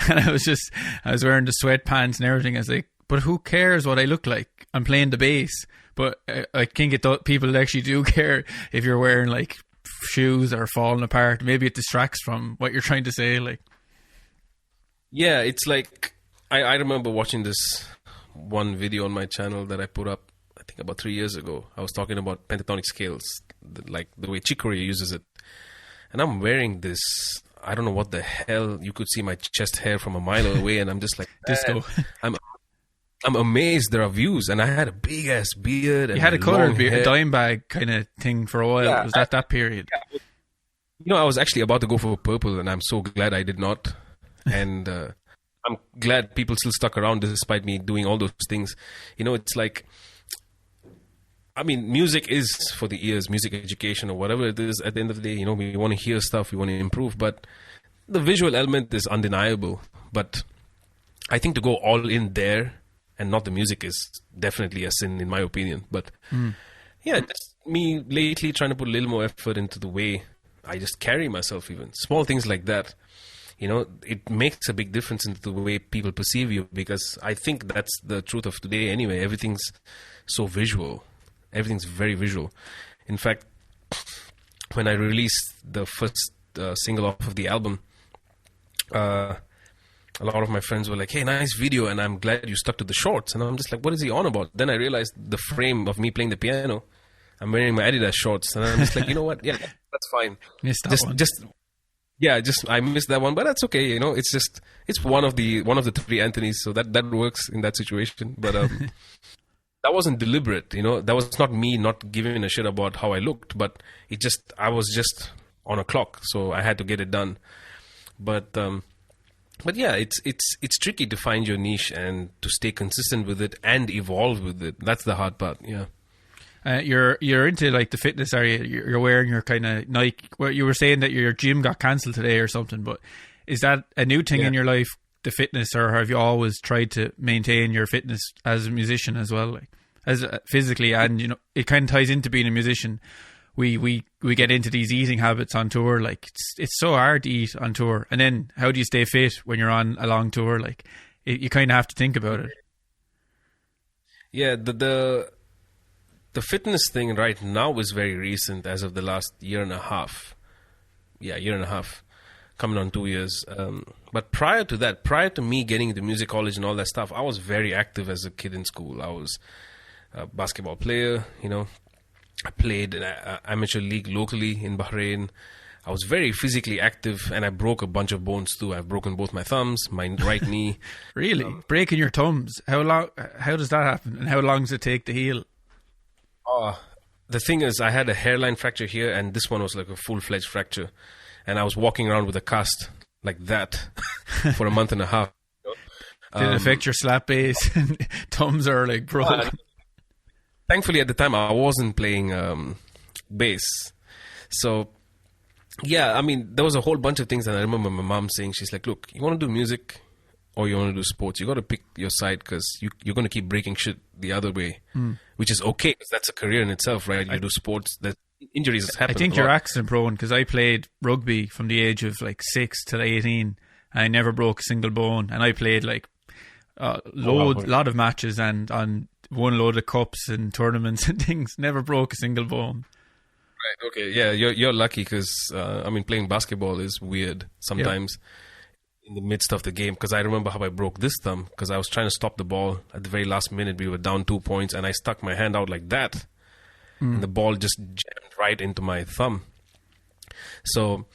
And I was wearing the sweatpants and everything. I was like, but who cares what I look like? I'm playing the bass. But I think people actually do care if you're wearing like shoes that are falling apart. Maybe it distracts from what you're trying to say. Like, yeah, it's like I remember watching this one video on my channel that I put up, I think about 3 years ago. I was talking about pentatonic scales, like the way Chick Corea uses it. And I'm wearing this, I don't know what the hell, you could see my chest hair from a mile away, and I'm just like, disco. I'm amazed there are views. And I had a big ass beard. And You had a coloured beard, hair. a dime bag kind of thing for a while. Yeah, Was that period? Yeah. I was actually about to go for purple, and I'm so glad I did not. And I'm glad people still stuck around despite me doing all those things. It's like, I mean, music is for the ears, music education or whatever it is. At the end of the day, we want to hear stuff, we want to improve, but the visual element is undeniable. But I think to go all in there and not the music is definitely a sin, in my opinion. But yeah, just me lately trying to put a little more effort into the way I just carry myself, even small things like that. It makes a big difference into the way people perceive you, because I think that's the truth of today anyway. Everything's so visual. Everything's very visual. In fact, when I released the first single off of the album, a lot of my friends were like, "Hey, nice video, and I'm glad you stuck to the shorts." And I'm just like, what is he on about? Then I realized the frame of me playing the piano. I'm wearing my Adidas shorts, and I'm just like, you know what? Yeah, that's fine. Missed that one. I missed that one, but that's okay. It's one of the three Anthonys, so that works in that situation. But that wasn't deliberate. That was not me not giving a shit about how I looked, but I was just on a clock, so I had to get it done. But yeah, it's tricky to find your niche and to stay consistent with it and evolve with it. That's the hard part. Yeah. You're into like the fitness area. You're wearing your kind of Nike. Well, you were saying that your gym got cancelled today or something. But is that a new thing in your life, the fitness, or have you always tried to maintain your fitness as a musician as well, like as physically? And it kind of ties into being a musician. We get into these eating habits on tour. Like it's so hard to eat on tour. And then how do you stay fit when you're on a long tour? Like you kind of have to think about it. Yeah, the fitness thing right now is very recent, as of the last year and a half. Yeah, year and a half, coming on 2 years. But prior to that, prior to me getting into music college and all that stuff, I was very active as a kid in school. I was a basketball player, I played in an amateur league locally in Bahrain. I was very physically active, and I broke a bunch of bones too. I've broken both my thumbs, my right knee. Really? Breaking your thumbs? How does that happen? And how long does it take to heal? The thing is, I had a hairline fracture here, and this one was like a full-fledged fracture. And I was walking around with a cast like that for a month and a half. Did it affect your slap bass? Thumbs are like broken. Thankfully, at the time, I wasn't playing bass. So, yeah, I mean, there was a whole bunch of things. And I remember my mom saying, she's like, look, you want to do music or you want to do sports? You got to pick your side, because you're going to keep breaking shit the other way, which is okay, because that's a career in itself, right? You do sports, that injuries happen. I think you're accident prone, because I played rugby from the age of like 6 to 18. And I never broke a single bone. And I played like lot of matches and on one load of cups and tournaments and things. Never broke a single bone. Right. Okay. Yeah. You're lucky, because playing basketball is weird sometimes in the midst of the game. Because I remember how I broke this thumb, because I was trying to stop the ball at the very last minute. We were down 2 points, and I stuck my hand out like that, and the ball just jammed right into my thumb. So,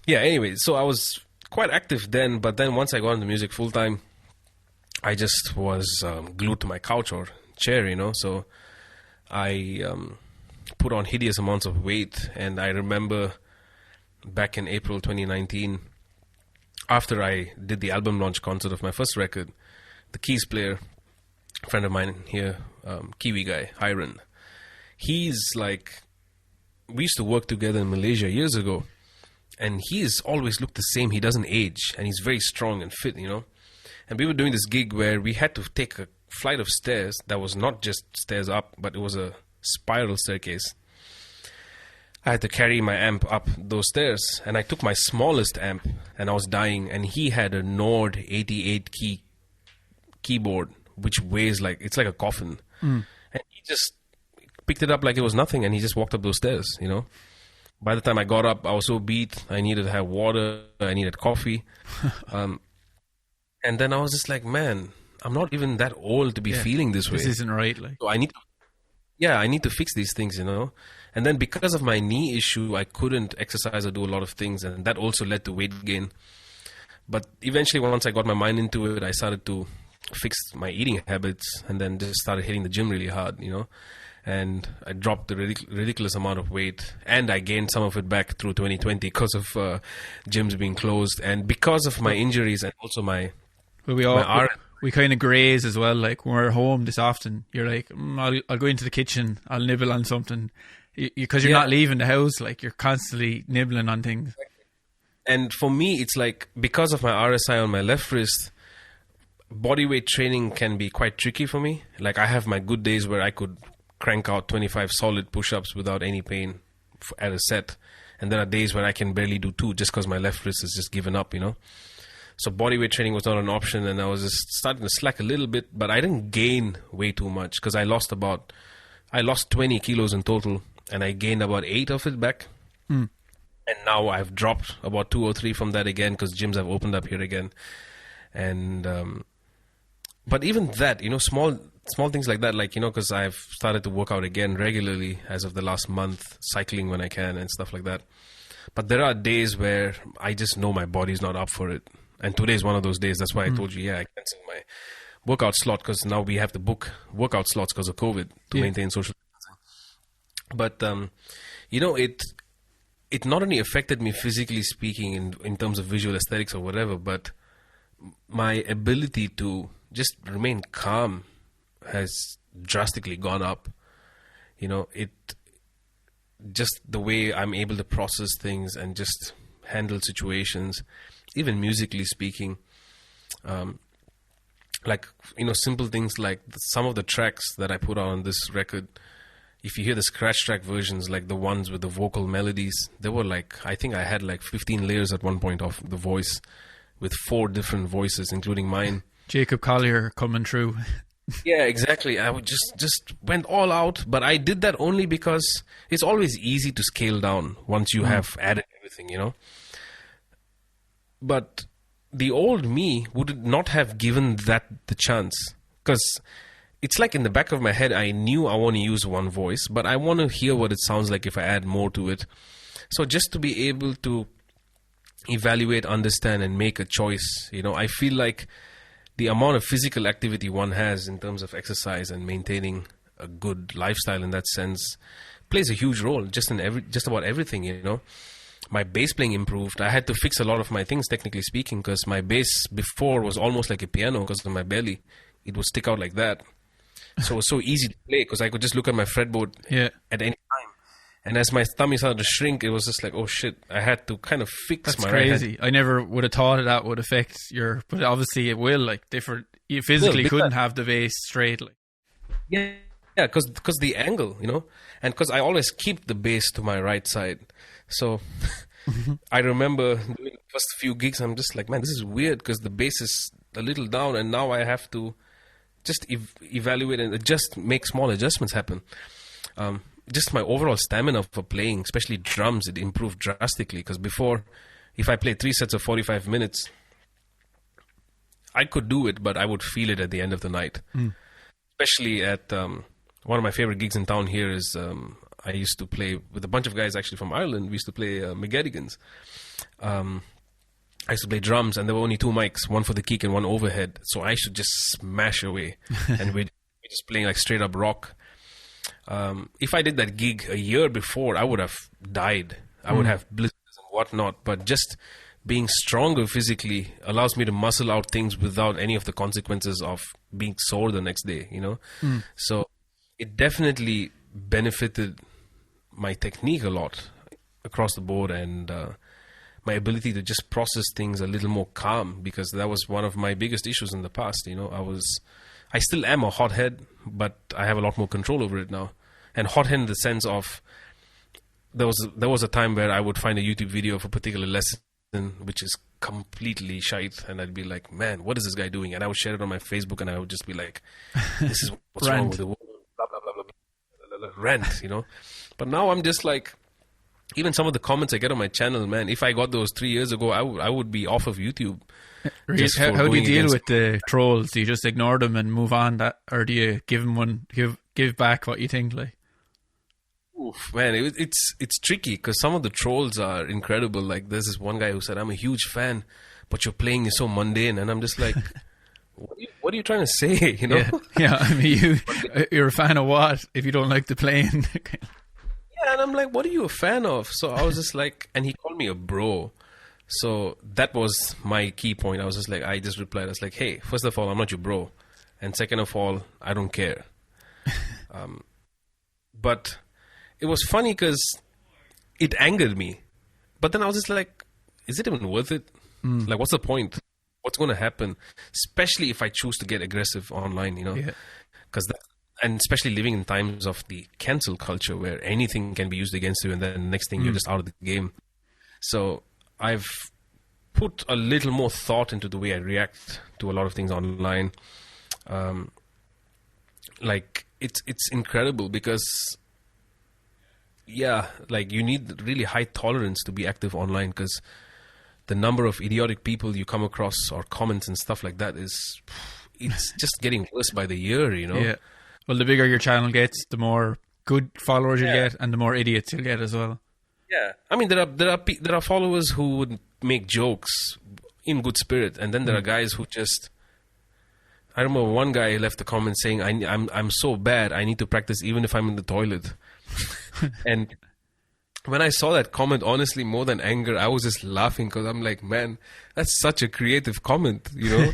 yeah. Anyway, so I was quite active then, but then once I got into music full time, I just was glued to my couch or chair, so I put on hideous amounts of weight. And I remember back in April 2019, after I did the album launch concert of my first record, the keys player, a friend of mine here, Kiwi guy, Hiron, he's like, we used to work together in Malaysia years ago, and he's always looked the same. He doesn't age, and he's very strong and fit, And we were doing this gig where we had to take a flight of stairs that was not just stairs up, but it was a spiral staircase. I had to carry my amp up those stairs, and I took my smallest amp, and I was dying, and he had a Nord 88 keyboard, which weighs it's like a coffin. And he just picked it up like it was nothing, and he just walked up those stairs, By the time I got up, I was so beat. I needed to have water. I needed coffee. And then I was just like, man, I'm not even that old to be feeling this way. This isn't right. So I need to fix these things, And then because of my knee issue, I couldn't exercise or do a lot of things. And that also led to weight gain. But eventually, once I got my mind into it, I started to fixed my eating habits, and then just started hitting the gym really hard, and I dropped a ridiculous amount of weight, and I gained some of it back through 2020 because of gyms being closed and because of my injuries and also my we kind of graze as well. Like when we're home this often, you're like, I'll go into the kitchen, I'll nibble on something, because you're not leaving the house. Like you're constantly nibbling on things. And for me, it's like because of my RSI on my left wrist, bodyweight training can be quite tricky for me. Like I have my good days where I could crank out 25 solid push-ups without any pain at a set, and there are days where I can barely do 2 just because my left wrist has just given up, So bodyweight training was not an option, and I was just starting to slack a little bit, but I didn't gain way too much because I lost 20 kilos in total, and I gained about 8 of it back. And now I've dropped about 2 or 3 from that again because gyms have opened up here again. And but even that, small things like that, like, because I've started to work out again regularly as of the last month, cycling when I can and stuff like that. But there are days where I just know my body's not up for it. And today is one of those days. That's why I told you, I canceled my workout slot because now we have to book workout slots because of COVID to maintain social distancing. But, it not only affected me physically speaking in terms of visual aesthetics or whatever, but my ability to just remain calm has drastically gone up. Just the way I'm able to process things and just handle situations, even musically speaking. Simple things like some of the tracks that I put on this record, if you hear the scratch track versions, like the ones with the vocal melodies, they were I think I had 15 layers at one point of the voice with 4 different voices, including mine. Jacob Collier coming through. Yeah, exactly. I would just went all out, but I did that only because it's always easy to scale down once you have added everything, But the old me would not have given that the chance, because it's like in the back of my head, I knew I want to use one voice, but I want to hear what it sounds like if I add more to it. So just to be able to evaluate, understand, and make a choice, I feel like the amount of physical activity one has in terms of exercise and maintaining a good lifestyle in that sense plays a huge role just about everything, My bass playing improved. I had to fix a lot of my things, technically speaking, because my bass before was almost like a piano because of my belly. It would stick out like that. So it was so easy to play because I could just look at my fretboard at any time. And as my tummy started to shrink, it was just like, oh shit, I had to kind of fix my right hand. That's crazy. I never would have thought that would affect but obviously it will, different. You physically couldn't have the bass straight. Yeah, because the angle, and because I always keep the bass to my right side. So I remember doing the first few gigs, I'm just like, man, this is weird because the bass is a little down, and now I have to just evaluate and make small adjustments happen. Just my overall stamina for playing, especially drums, it improved drastically. Because before, if I played 3 sets of 45 minutes, I could do it, but I would feel it at the end of the night. Especially at one of my favorite gigs in town here is I used to play with a bunch of guys actually from Ireland. We used to play McGettigans. I used to play drums, and there were only 2 mics, one for the kick and one overhead. So I should just smash away, and we're just playing straight up rock. If I did that gig a year before, I would have died. I would have blisters and whatnot. But just being stronger physically allows me to muscle out things without any of the consequences of being sore the next day, So it definitely benefited my technique a lot across the board, and my ability to just process things a little more calm, because that was one of my biggest issues in the past. I still am a hothead, but I have a lot more control over it now. And hothead in the sense of there was a time where I would find a YouTube video of a particular lesson which is completely shite, and I'd be like, man, what is this guy doing? And I would share it on my Facebook, and I would just be like, this is what's wrong with the world, blah, blah, blah, blah, blah, rant, But now I'm just like, even some of the comments I get on my channel, man, if I got those 3 years ago, I would be off of YouTube. How do you deal with the trolls? Do you just ignore them and move on, or do you give them give back what you think? Oof, man, it's tricky because some of the trolls are incredible. Like there's this one guy who said, I'm a huge fan, but your playing is so mundane. And I'm just like, what are you trying to say? You know? Yeah. I mean, you're a fan of what if you don't like the plane? Yeah, and I'm like, what are you a fan of? So I was just like, and he called me a bro. So that was my key point. I was just like, I just replied, I was like, hey, first of all, I'm not your bro. And second of all, I don't care. But it was funny because it angered me. But then I was just like, is it even worth it? Like, what's the point? What's going to happen? Especially if I choose to get aggressive online, you know? Yeah. And especially living in times of the cancel culture where anything can be used against you and then the next thing you're just out of the game. So I've put a little more thought into the way I react to a lot of things online. Like it's incredible because like you need really high tolerance to be active online because the number of idiotic people you come across or comments and stuff like that it's just getting worse by the year, you know? Yeah. Well, the bigger your channel gets, the more good followers you'll get and the more idiots you'll get as well. Yeah. I mean, there are followers who would make jokes in good spirit, and then there are guys who just... I remember one guy left a comment saying, I'm so bad, I need to practice even if I'm in the toilet. And when I saw that comment, honestly, more than anger, I was just laughing because I'm like, man, that's such a creative comment, you know?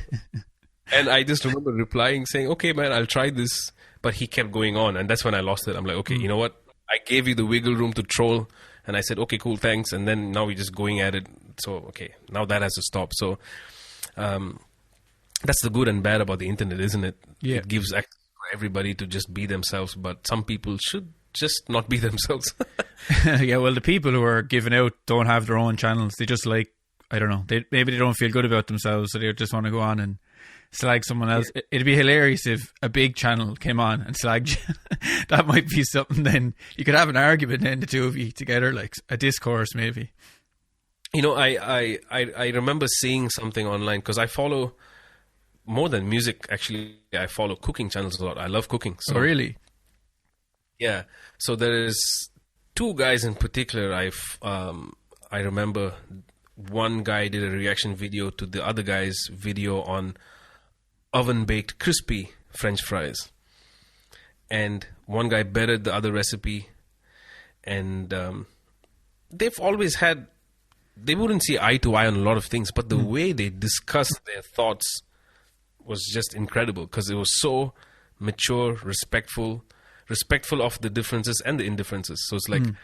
And I just remember replying saying, okay, man, I'll try this. But he kept going on, and that's when I lost it. I'm like, okay, you know what? I gave you the wiggle room to troll, and I said, okay, cool, thanks. And then now we're just going at it. So, okay, now that has to stop. So that's the good and bad about the internet, isn't it? Yeah. It gives access for everybody to just be themselves, but some people should just not be themselves. Yeah, well, the people who are giving out don't have their own channels. They just like, I don't know, maybe they don't feel good about themselves, so they just want to go on and slag someone else. Yeah. It'd be hilarious if a big channel came on and slagged you. That might be something. Then you could have an argument then, the two of you together, like a discourse maybe. You know, I remember seeing something online because I follow more than music. Actually, I follow cooking channels a lot. I love cooking. So, oh, really? Yeah. So there is two guys in particular. I remember one guy did a reaction video to the other guy's video on oven-baked crispy French fries. And one guy bettered the other recipe. And they've always had... They wouldn't see eye to eye on a lot of things, but the way they discussed their thoughts was just incredible because it was so mature, respectful of the differences and the indifferences. So it's like, okay,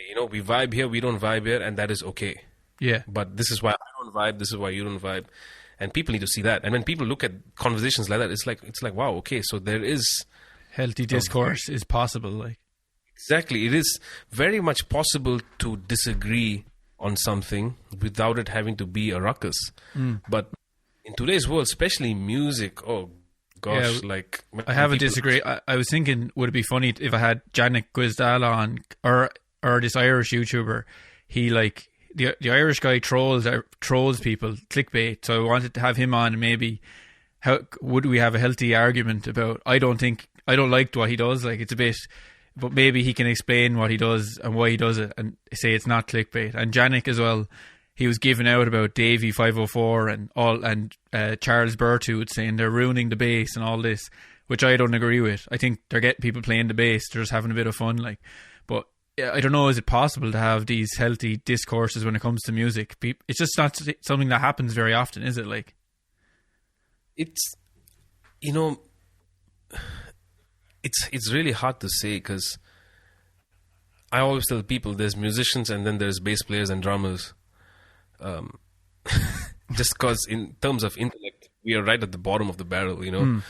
you know, we vibe here, we don't vibe here, and that is okay. Yeah. But this is why I don't vibe, this is why you don't vibe. And people need to see that. And when people look at conversations like that, it's like, wow, okay, so there is... Healthy discourse is possible, like. Exactly. It is very much possible to disagree on something without it having to be a ruckus. But in today's world, especially music, oh gosh, yeah, like... I haven't disagreed. I was thinking, would it be funny if I had Janik Gwizdala on, or this Irish YouTuber? He like... The Irish guy trolls people, clickbait. So I wanted to have him on, and maybe how would we have a healthy argument about? I don't like what he does. Like, it's a bit, but maybe he can explain what he does and why he does it, and say it's not clickbait. And Janik as well, he was giving out about Davey 504 and all, and Charles Berthoud saying they're ruining the bass and all this, which I don't agree with. I think they're getting people playing the bass. They're just having a bit of fun, like, but. I don't know, is it possible to have these healthy discourses when it comes to music? It's just not something that happens very often, is it? Like, it's, you know, it's really hard to say because I always tell people there's musicians and then there's bass players and drummers. Just because in terms of intellect, we are right at the bottom of the barrel, you know.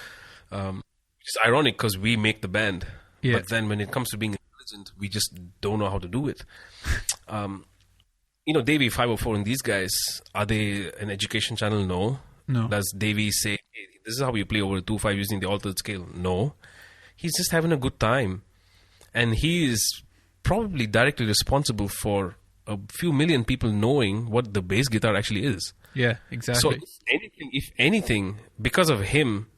Which is ironic because we make the band. Yeah. But then when it comes to being we just don't know how to do it. You know, Davey 504 and these guys, are they an education channel? No. Does Davey say, hey, this is how you play over a 2/5 using the altered scale? No. He's just having a good time. And he is probably directly responsible for a few million people knowing what the bass guitar actually is. Yeah, exactly. So if anything, because of him,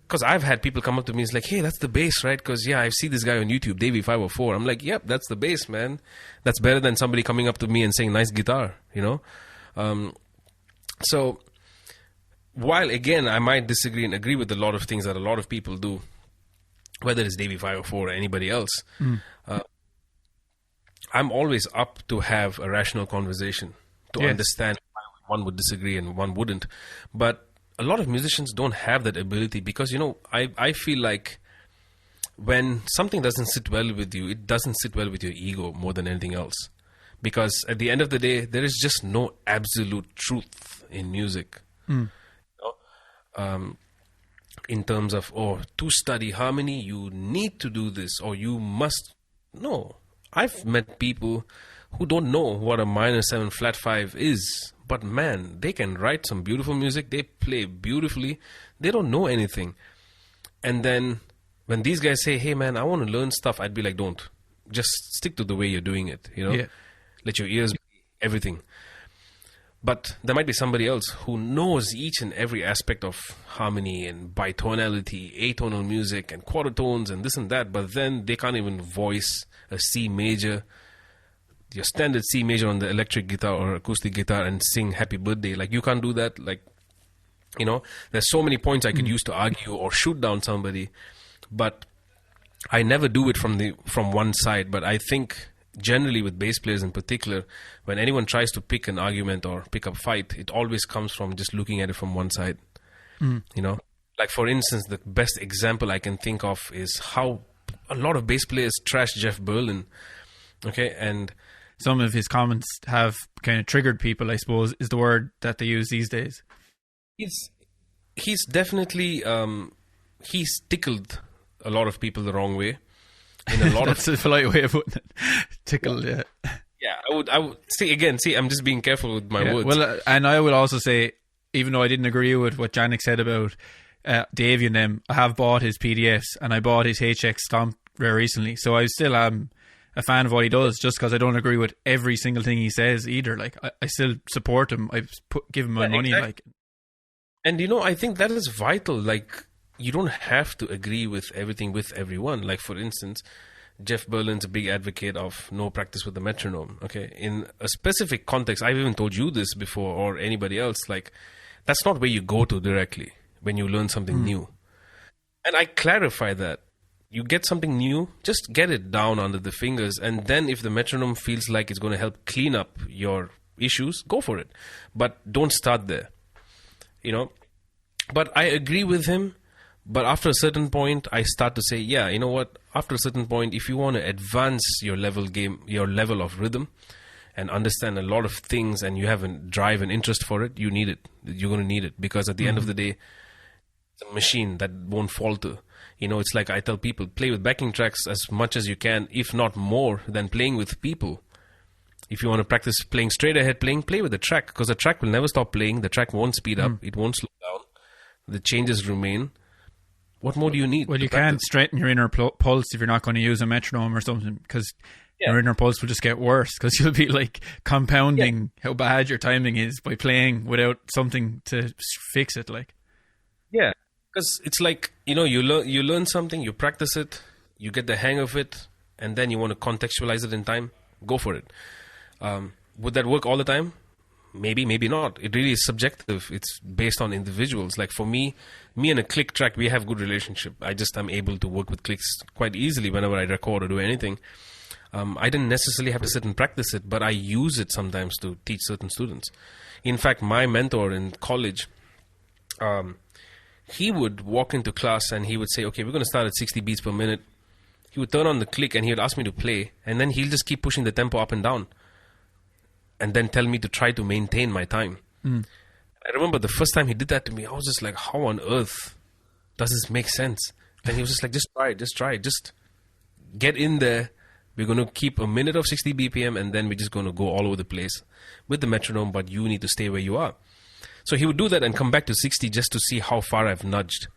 because I've had people come up to me, it's like, hey, that's the bass, right? Because, yeah, I see this guy on YouTube, Davey 504. I'm like, yep, that's the bass, man. That's better than somebody coming up to me and saying, nice guitar, you know? So while again I might disagree and agree with a lot of things that a lot of people do, whether it's Davey 504 or anybody else, I'm always up to have a rational conversation to understand why one would disagree and one wouldn't. But a lot of musicians don't have that ability because, I feel like when something doesn't sit well with you, it doesn't sit well with your ego more than anything else. Because at the end of the day, there is just no absolute truth in music. In terms of, to study harmony, you need to do this or you must. No. I've met people who don't know what a minor 7 flat 5 is. But man, they can write some beautiful music. They play beautifully. They don't know anything. And then when these guys say, hey man, I want to learn stuff, I'd be like, don't. Just stick to the way you're doing it, Yeah. Let your ears be everything. But there might be somebody else who knows each and every aspect of harmony and bitonality, atonal music and quarter tones and this and that, but then they can't even voice a C major, your standard C major on the electric guitar or acoustic guitar and sing Happy Birthday. Like, you can't do that. Like, there's so many points I could use to argue or shoot down somebody, but I never do it from one side. But I think generally with bass players in particular, when anyone tries to pick an argument or pick up a fight, it always comes from just looking at it from one side. Like, for instance, the best example I can think of is how a lot of bass players trash Jeff Berlin. Okay, and some of his comments have kind of triggered people, I suppose, is the word that they use these days. He's definitely he's tickled a lot of people the wrong way. In a lot That's a polite way of putting it. Tickled, yeah. Yeah, I would see, I'm just being careful with my words. Well, and I would also say, even though I didn't agree with what Janik said about Davey and them, I have bought his PDFs and I bought his HX Stomp very recently. So I still am a fan of what he does, just because I don't agree with every single thing he says either. Like, I still support him. I've give him my money. Exactly. And I think that is vital. Like, you don't have to agree with everything with everyone. Like, for instance, Jeff Berlin's a big advocate of no practice with the metronome. Okay, in a specific context, I've even told you this before or anybody else. Like, that's not where you go to directly when you learn something new. And I clarify that. You get something new, just get it down under the fingers, and then if the metronome feels like it's going to help clean up your issues, go for it. But don't start there. But I agree with him. But after a certain point, I start to say, yeah, you know what? After a certain point, if you want to advance your level of rhythm and understand a lot of things, and you have a drive and interest for it, you need it. You're going to need it, because at the end of the day, it's a machine that won't falter. It's like I tell people, play with backing tracks as much as you can, if not more than playing with people. If you want to practice playing straight ahead, play with the track, because the track will never stop playing. The track won't speed up. It won't slow down. The changes remain. What more do you need? Well, you can't straighten your inner pulse if you're not going to use a metronome or something, because your inner pulse will just get worse, because you'll be like compounding how bad your timing is by playing without something to fix it. Like, yeah, because it's like, you learn something, you practice it, you get the hang of it, and then you want to contextualize it in time. Go for it. Would that work all the time? Maybe, maybe not. It really is subjective. It's based on individuals. Like, for me and a click track, we have good relationship. I'm able to work with clicks quite easily whenever I record or do anything. I didn't necessarily have to sit and practice it, but I use it sometimes to teach certain students. In fact, my mentor in college, he would walk into class and he would say, okay, we're going to start at 60 beats per minute. He would turn on the click and he would ask me to play, and then he'll just keep pushing the tempo up and down, and then tell me to try to maintain my time. I remember the first time he did that to me, I was just like, how on earth does this make sense? And he was just like, just try it. Just get in there. We're going to keep a minute of 60 BPM, and then we're just going to go all over the place with the metronome, but you need to stay where you are. So he would do that and come back to 60 just to see how far I've nudged.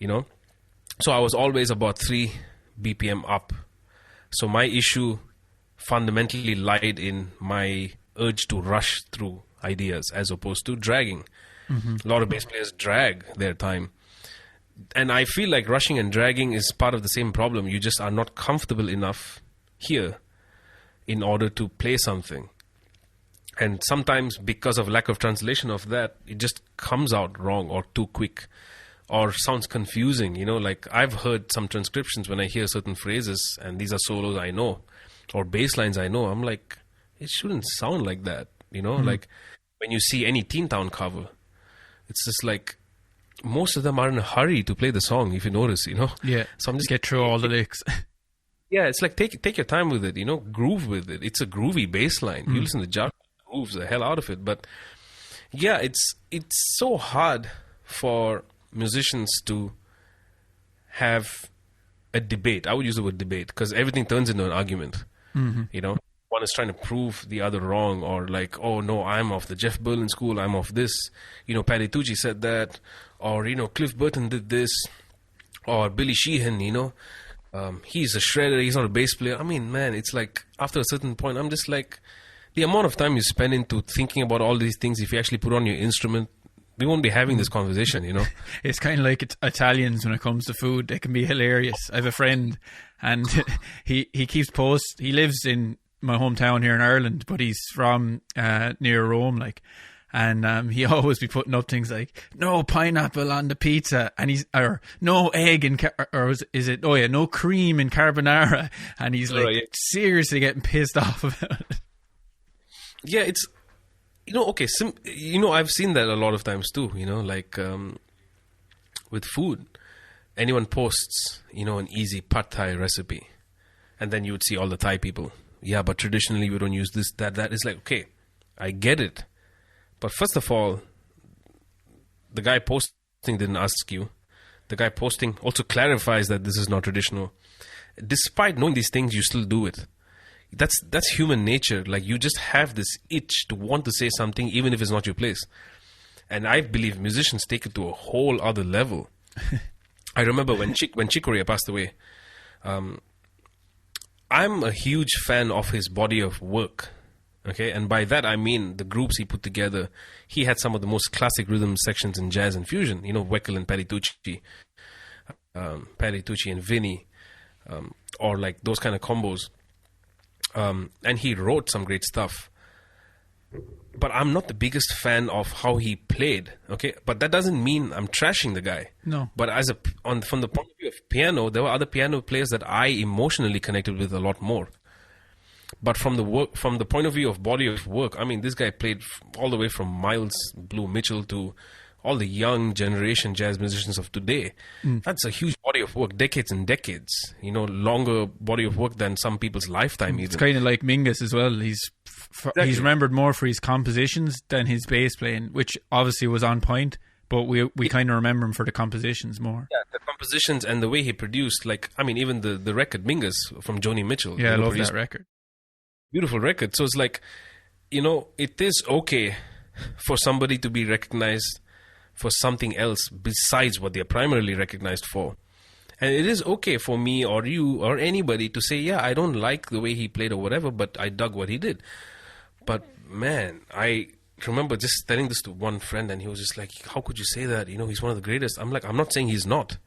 So I was always about 3 BPM up. So my issue fundamentally lied in my urge to rush through ideas as opposed to dragging. A lot of bass players drag their time. And I feel like rushing and dragging is part of the same problem. You just are not comfortable enough here in order to play something. And sometimes because of lack of translation of that, it just comes out wrong or too quick or sounds confusing. Like I've heard some transcriptions when I hear certain phrases and these are solos I know or bass lines I know. I'm like, it shouldn't sound like that. Like when you see any Teen Town cover, it's just like most of them are in a hurry to play the song, if you notice, Yeah. So I'm just get through all the licks. Yeah, it's like take your time with it, groove with it. It's a groovy bass line. You listen to Jaco, grooves the hell out of it. But yeah, it's so hard for musicians to have a debate. I would use the word debate because everything turns into an argument. One is trying to prove the other wrong, or like, oh no, I'm of the Jeff Berlin school, I'm of this. Paddy Tucci said that, or Cliff Burton did this, or Billy Sheehan. He's a shredder, he's not a bass player. I mean, man, it's like after a certain point, I'm just like, the amount of time you spend into thinking about all these things, if you actually put on your instrument, we won't be having this conversation, It's kind of like Italians when it comes to food. They can be hilarious. I have a friend, and he keeps posts. He lives in my hometown here in Ireland, but he's from near Rome, like. And he always be putting up things like no pineapple on the pizza, and or no egg in no cream in carbonara, and he's like seriously getting pissed off about it. Yeah, it's okay. I've seen that a lot of times too. Like with food, anyone posts an easy pad thai recipe, and then you would see all the Thai people. Yeah, but traditionally we don't use this, that. It's like, okay, I get it. But first of all, the guy posting didn't ask you. The guy posting also clarifies that this is not traditional. Despite knowing these things, you still do it. That's human nature. Like, you just have this itch to want to say something even if it's not your place. And I believe musicians take it to a whole other level. I remember when Chick Corea passed away, I'm a huge fan of his body of work. Okay, and by that I mean the groups he put together. He had some of the most classic rhythm sections in jazz and fusion. Weckl and Paddy Tucci and Vinny, or like those kind of combos. And he wrote some great stuff. But I'm not the biggest fan of how he played. Okay, but that doesn't mean I'm trashing the guy. No. But from the point of view of piano, there were other piano players that I emotionally connected with a lot more. But from the point of view of body of work, I mean, this guy played all the way from Miles Blue Mitchell to all the young generation jazz musicians of today. That's a huge body of work, decades and decades. Longer body of work than some people's lifetime. Even. It's kind of like Mingus as well. He's remembered more for his compositions than his bass playing, which obviously was on point. But we kind of remember him for the compositions more. Yeah, the compositions and the way he produced. Like, I mean, even the record Mingus from Joni Mitchell. Yeah, I love that record. Beautiful record. So it's like, it is okay for somebody to be recognized for something else besides what they're primarily recognized for. And it is okay for me or you or anybody to say, yeah, I don't like the way he played or whatever, but I dug what he did. But man, I remember just telling this to one friend and he was just like, how could you say that? He's one of the greatest. I'm like, I'm not saying he's not.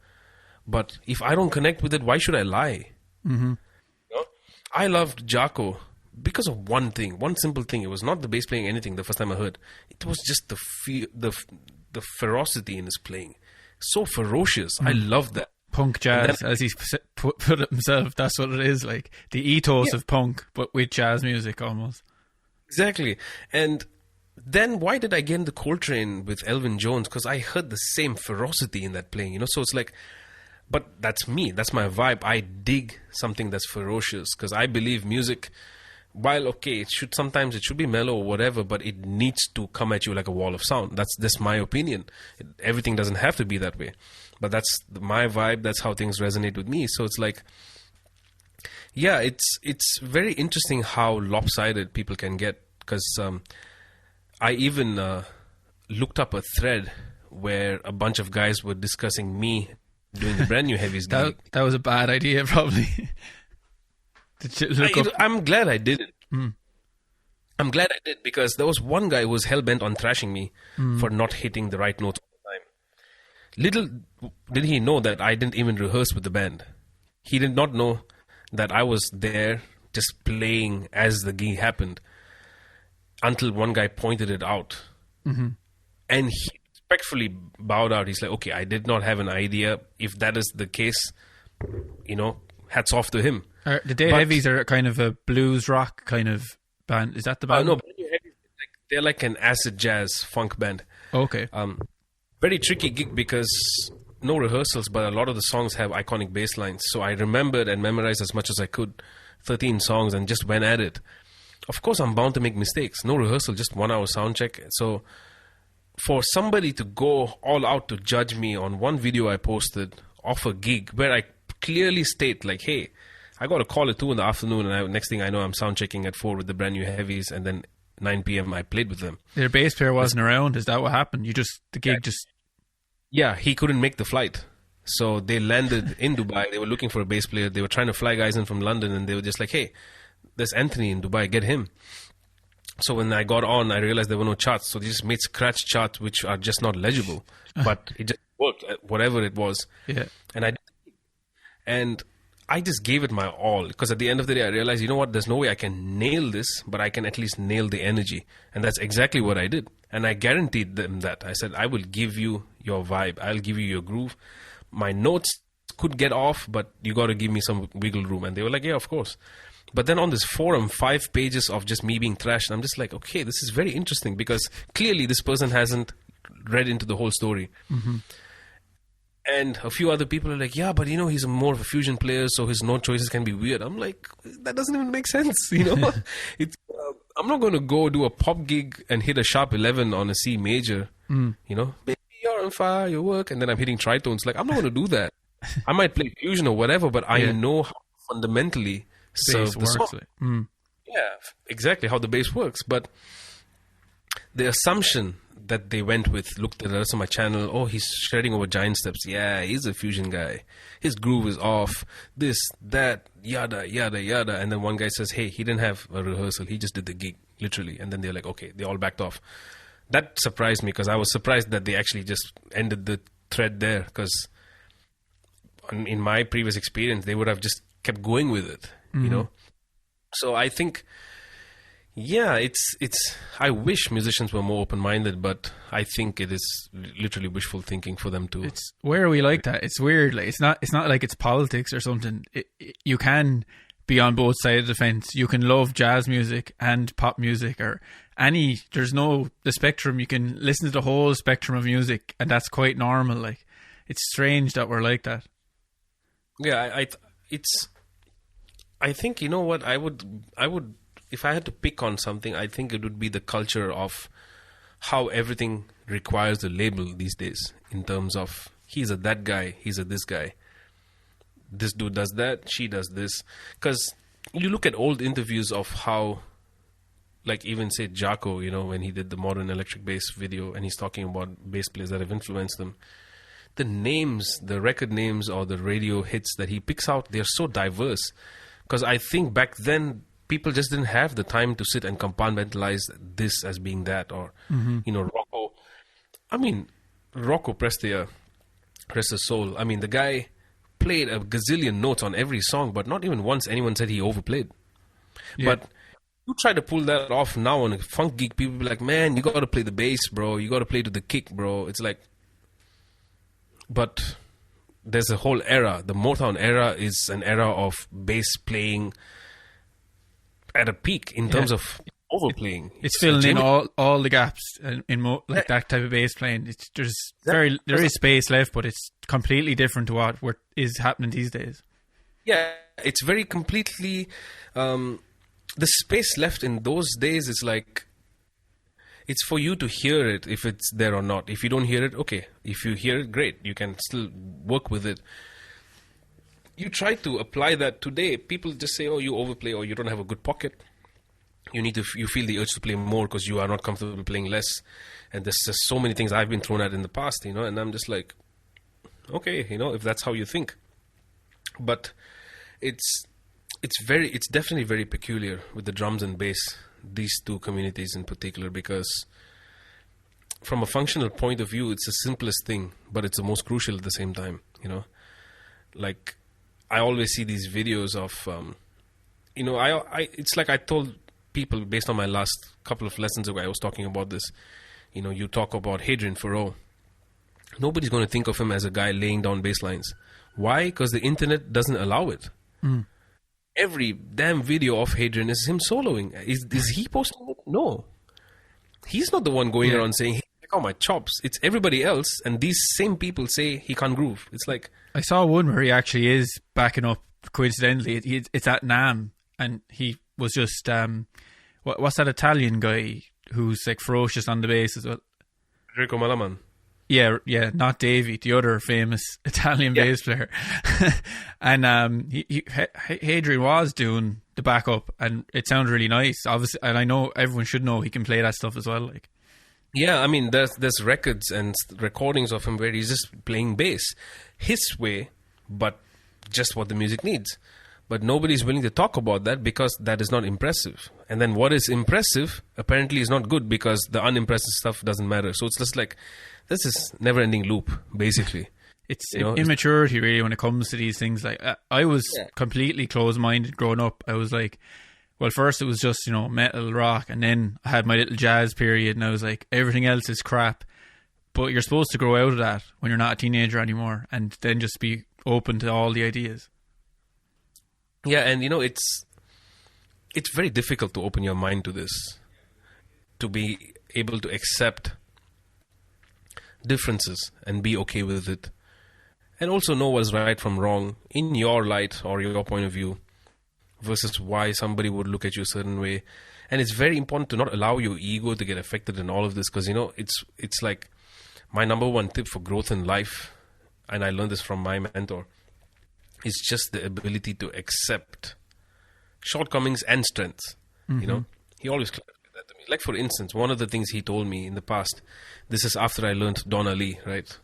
But if I don't connect with it, why should I lie? Mm-hmm. I loved Jaco because of one simple thing. It was not the bass playing anything the first time I heard. It was just the ferocity in his playing. So ferocious. I loved that. Punk jazz, as he put it himself. That's what it is, like the ethos of punk, but with jazz music almost. Exactly. And then why did I get into Coltrane with Elvin Jones? Because I heard the same ferocity in that playing, So it's like, but that's me. That's my vibe. I dig something that's ferocious because I believe music, while okay, it should be mellow or whatever, but it needs to come at you like a wall of sound. That's my opinion. Everything doesn't have to be that way, but that's my vibe. That's how things resonate with me. So it's like, yeah, it's very interesting how lopsided people can get. Because I even looked up a thread where a bunch of guys were discussing me doing the brand new heavies gig. That was a bad idea, probably. I'm glad I did it. I'm glad I did because there was one guy who was hell-bent on thrashing me for not hitting the right notes all the time. Little did he know that I didn't even rehearse with the band. He did not know that I was there just playing as the gig happened. until one guy pointed it out. Mm-hmm. And he respectfully bowed out. He's like, okay, I did not have an idea. If that is the case, hats off to him. The Day Heavies are kind of a blues rock kind of band. Is that the band? No, they're like an acid jazz funk band. Okay. Very tricky gig because no rehearsals, but a lot of the songs have iconic bass lines. So I remembered and memorized as much as I could, 13 songs, and just went at it. Of course, I'm bound to make mistakes. No rehearsal, just 1 hour sound check. So for somebody to go all out to judge me on one video I posted off a gig where I clearly state like, hey, I got a call at 2 in the afternoon, and next thing I know, I'm sound checking at 4 with the brand new heavies, and then 9 p.m. I played with them. Their bass player wasn't around. Is that what happened? The gig just... Yeah, he couldn't make the flight. So they landed in Dubai. They were looking for a bass player. They were trying to fly guys in from London, and they were just like, hey, there's Anthony in Dubai, get him. So when I got on, I realized there were no charts. So they just made scratch charts, which are just not legible. But it just worked, whatever it was. Yeah. And I just gave it my all. Because at the end of the day, I realized, you know what, there's no way I can nail this, but I can at least nail the energy. And that's exactly what I did. And I guaranteed them that. I said, I will give you your vibe. I'll give you your groove. My notes could get off, but you got to give me some wiggle room. And they were like, yeah, of course. But then on this forum, 5 pages of just me being trashed, I'm just like, okay, this is very interesting because clearly this person hasn't read into the whole story. Mm-hmm. And a few other people are like, yeah, but he's more of a fusion player, so his note choices can be weird. I'm like, that doesn't even make sense, It's I'm not going to go do a pop gig and hit a sharp 11 on a C major, Baby, you're on fire, your work, and then I'm hitting tritones. Like, I'm not going to do that. I might play fusion or whatever, but I know how fundamentally serve the song. Yeah, exactly how the bass works. But the assumption that they went with, looked at the rest of my channel, oh, he's shredding over giant steps. Yeah, he's a fusion guy. His groove is off. This, that, yada, yada, yada. And then one guy says, hey, he didn't have a rehearsal. He just did the gig, literally. And then they're like, okay, they all backed off. That surprised me because I was surprised that they actually just ended the thread there because in my previous experience, they would have just kept going with it, So I think... Yeah, it's. I wish musicians were more open-minded, but I think it is literally wishful thinking for them to. Where are we like that? It's weird. Like it's not like it's politics or something. You can be on both sides of the fence. You can love jazz music and pop music or any. There's the spectrum. You can listen to the whole spectrum of music, and that's quite normal. Like it's strange that we're like that. Yeah, I think you know what I would. If I had to pick on something, I think it would be the culture of how everything requires a label these days in terms of he's a that guy, he's a this guy. This dude does that, she does this. Because you look at old interviews of how, like even say Jaco, when he did the modern electric bass video and he's talking about bass players that have influenced them. The names, the record names or the radio hits that he picks out, they're so diverse. Because I think back then, people just didn't have the time to sit and compartmentalize this as being that or, Rocco. I mean, Rocco Prestia, rest his soul. I mean, the guy played a gazillion notes on every song, but not even once anyone said he overplayed. Yeah. But you try to pull that off now on a funk gig, people be like, man, you got to play the bass, bro. You got to play to the kick, bro. It's like, but there's a whole era. The Motown era is an era of bass playing at a peak in terms of overplaying. It's filling in all the gaps in that type of bass playing. There is space left, but it's completely different to what is happening these days. Yeah, it's very completely the space left in those days is like it's for you to hear it if it's there or not. If you don't hear it, okay. If you hear it, great. You can still work with it. You try to apply that today. People just say, "Oh, you overplay, or you don't have a good pocket. You feel the urge to play more because you are not comfortable playing less." And there's just so many things I've been thrown at in the past, And I'm just like, okay, if that's how you think. But it's definitely very peculiar with the drums and bass. These two communities in particular, because from a functional point of view, it's the simplest thing, but it's the most crucial at the same time. Like. I always see these videos of, it's like I told people, based on my last couple of lessons ago, I was talking about this. You know, you talk about Hadrian Thoreau. Nobody's going to think of him as a guy laying down bass lines. Why? Because the internet doesn't allow it. Every damn video of Hadrian is him soloing. Is he posting it? No. He's not the one going around saying, hey, check out my chops. It's everybody else, and these same people say he can't groove. It's like... I saw one where he actually is backing up, coincidentally. It's at NAMM, and he was just... what's that Italian guy who's like ferocious on the bass as well? Enrico Malaman. Yeah, not Davey, the other famous Italian bass player. And Hadrian was doing the backup, and it sounded really nice, obviously. And I know everyone should know he can play that stuff as well. Like, yeah, I mean, there's records and recordings of him where he's just playing bass his way, but just what the music needs. But nobody's willing to talk about that because that is not impressive. And then what is impressive apparently is not good because the unimpressive stuff doesn't matter. So it's just like... This is never-ending loop, basically. It's immaturity, really, when it comes to these things. Like I was completely closed-minded growing up. I was like, well, first it was just, metal, rock, and then I had my little jazz period, and I was like, everything else is crap. But you're supposed to grow out of that when you're not a teenager anymore, and then just be open to all the ideas. Yeah, and it's very difficult to open your mind to this, to be able to accept differences and be okay with it, and also know what's right from wrong in your light or your point of view versus why somebody would look at you a certain way. And it's very important to not allow your ego to get affected in all of this, because it's like my number one tip for growth in life, and I learned this from my mentor, is just the ability to accept shortcomings and strengths. He always clarified that to me. Like, for instance, one of the things he told me in the past, this is after I learned Donna Lee, right?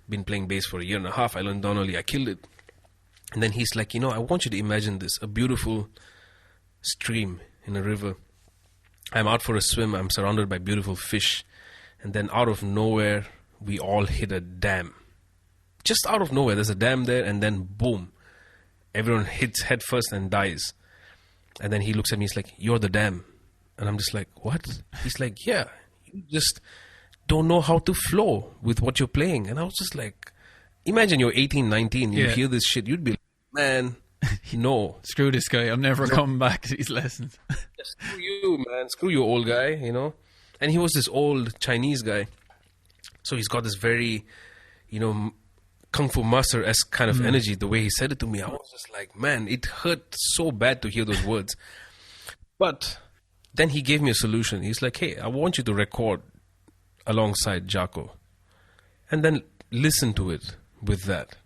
Been playing bass for a year and a half. I learned Donna Lee. I killed it. And then he's like, I want you to imagine this, a beautiful stream in a river. I'm out for a swim. I'm surrounded by beautiful fish. And then out of nowhere, we all hit a dam. Just out of nowhere, there's a dam there, and then boom, everyone hits head first and dies. And then he looks at me, he's like, you're the dam. And I'm just like, what? He's like, yeah, you just don't know how to flow with what you're playing. And I was just like, imagine you're 18, 19, you hear this shit, you'd be like, man, no. Screw this guy, I'm never coming back to these lessons. Screw you, man, screw you, old guy, And he was this old Chinese guy. So he's got this very, Kung Fu Master-esque kind of energy, the way he said it to me. I was just like, man, it hurt so bad to hear those words. But then he gave me a solution. He's like, hey, I want you to record alongside Jaco, and then listen to it with that.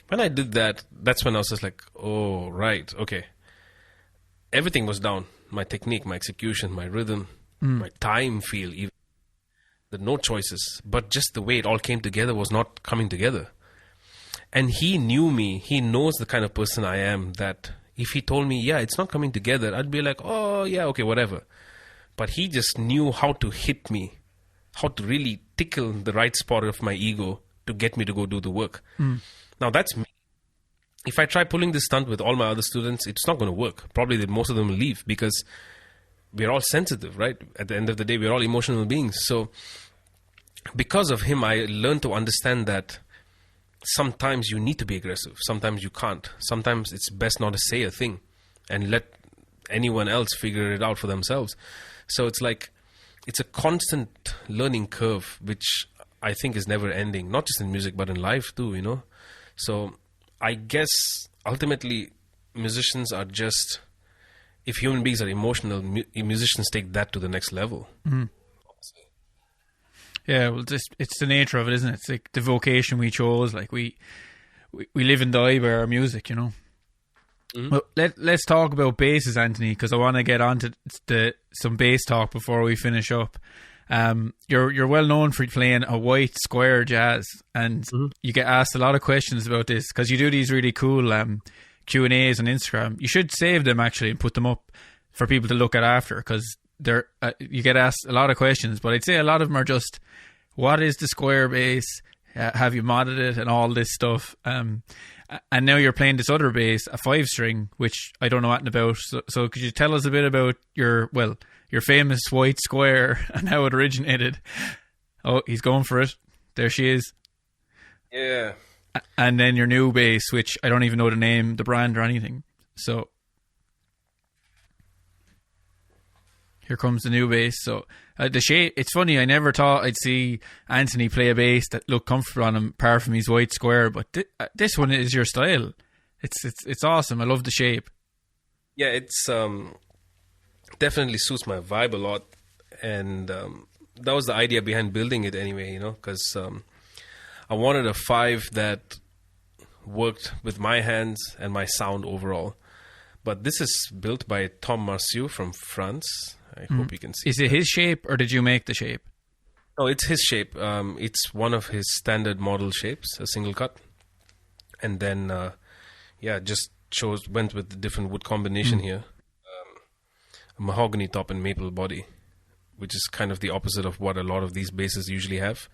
When I did that, that's when I was just like, oh, right, okay. Everything was down. My technique, my execution, my rhythm, my time feel, even the note choices. But just the way it all came together was not coming together. And he knew me. He knows the kind of person I am, that if he told me, yeah, it's not coming together, I'd be like, oh, yeah, okay, whatever. But he just knew how to hit me, how to really tickle the right spot of my ego to get me to go do the work. Now, that's me. If I try pulling this stunt with all my other students, it's not going to work. Probably most of them will leave because we're all sensitive, right? At the end of the day, we're all emotional beings. So because of him, I learned to understand that sometimes you need to be aggressive. Sometimes you can't. Sometimes it's best not to say a thing and let anyone else figure it out for themselves. So it's like, it's a constant learning curve, which I think is never ending, not just in music, but in life too, So I guess ultimately musicians are just, if human beings are emotional, musicians take that to the next level. Yeah, well, it's the nature of it, isn't it? It's like the vocation we chose. Like we live and die by our music, Well, let's talk about basses, Anthony, because I want to get on to some bass talk before we finish up. You're well known for playing a white square jazz, and you get asked a lot of questions about this because you do these really cool Q&As on Instagram. You should save them actually and put them up for people to look at after, because you get asked a lot of questions, but I'd say a lot of them are just, what is the square bass? have you modded it and all this stuff. And now you're playing this other bass, a 5-string, which I don't know anything about. So could you tell us a bit about your famous white square and how it originated? Oh, he's going for it. There she is. Yeah. And then your new bass, which I don't even know the name, the brand or anything. So here comes the new bass. So the shape, it's funny, I never thought I'd see Anthony play a bass that looked comfortable on him apart from his white square, but this one is your style. It's awesome. I love the shape. Yeah, it's definitely suits my vibe a lot, and that was the idea behind building it anyway, because I wanted a 5 that worked with my hands and my sound overall. But this is built by Tom Marciu from France. I hope you can see. Is it his shape, or did you make the shape? No, it's his shape. It's one of his standard model shapes, a single cut. And then, just went with the different wood combination here. A mahogany top and maple body, which is kind of the opposite of what a lot of these basses usually have.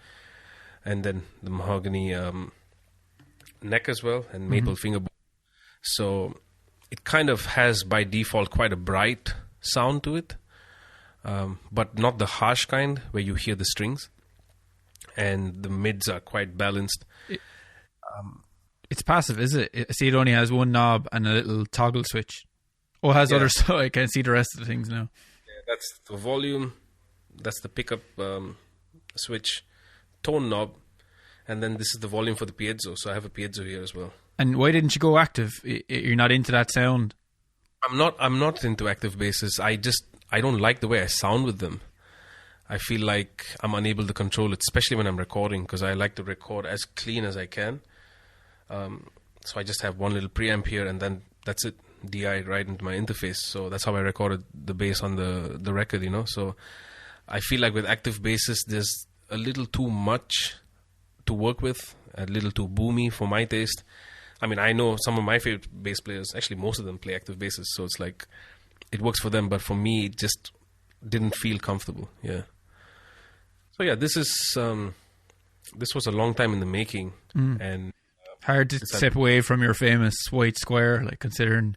And then the mahogany neck as well, and maple fingerboard. So it kind of has, by default, quite a bright sound to it. But not the harsh kind where you hear the strings, and the mids are quite balanced. It's passive, is it? I see it only has one knob and a little toggle switch. Oh, it has other stuff. I can't see the rest of the things now. Yeah, that's the volume, that's the pickup switch, tone knob, and then this is the volume for the piezo. So I have a piezo here as well. And why didn't you go active? You're not into that sound? I'm not into active basses. I don't like the way I sound with them. I feel like I'm unable to control it, especially when I'm recording, because I like to record as clean as I can. So I just have one little preamp here, and then that's it, DI right into my interface. So that's how I recorded the bass on the record, So I feel like with active basses, there's a little too much to work with, a little too boomy for my taste. I mean, I know some of my favorite bass players, actually most of them play active basses, so it's like it works for them, but for me, it just didn't feel comfortable. Yeah. So yeah, this was a long time in the making, and hard to step away from your famous white square, like, considering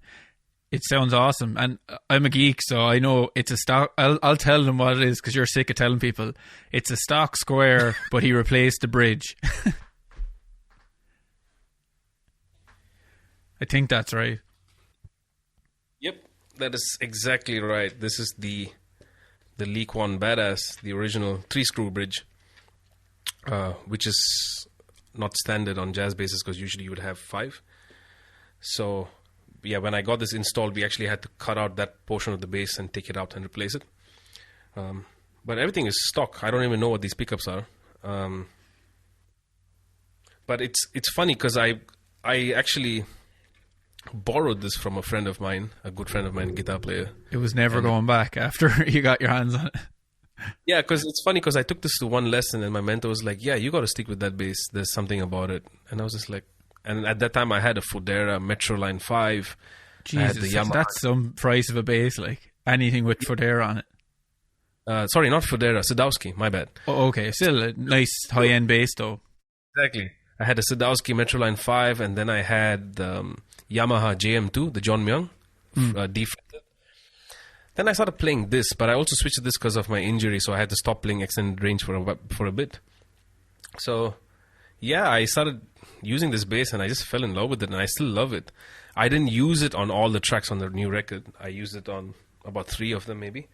it sounds awesome. And I'm a geek, so I know it's a stock. I'll tell them what it is, because you're sick of telling people. It's a stock square, but he replaced the bridge. I think that's right. Yep, that is exactly right. This is the Leak One Badass, the original 3-screw bridge, which is not standard on jazz basses, because usually you would have 5. So yeah, when I got this installed, we actually had to cut out that portion of the bass and take it out and replace it. But everything is stock. I don't even know what these pickups are. But it's funny, because I actually borrowed this from a friend of mine, a good friend of mine, a guitar player. It was never going back after you got your hands on it. Yeah, because it's funny, because I took this to one lesson, and my mentor was like, yeah, you got to stick with that bass. There's something about it. And I was just like, and at that time I had a Fodera Metroline 5. Jesus, that's some price of a bass, like anything with Fodera on it. Sorry, not Fodera, Sadowski, my bad. Oh, okay. Still a nice high-end bass, though. Exactly. I had a Sadowski Metroline 5, and then I had Yamaha JM2, the John Myung, D-fretted. Then I started playing this, but I also switched to this because of my injury, so I had to stop playing extended range for a bit. So, yeah, I started using this bass, and I just fell in love with it, and I still love it. I didn't use it on all the tracks on the new record. I used it on about 3 of them, maybe.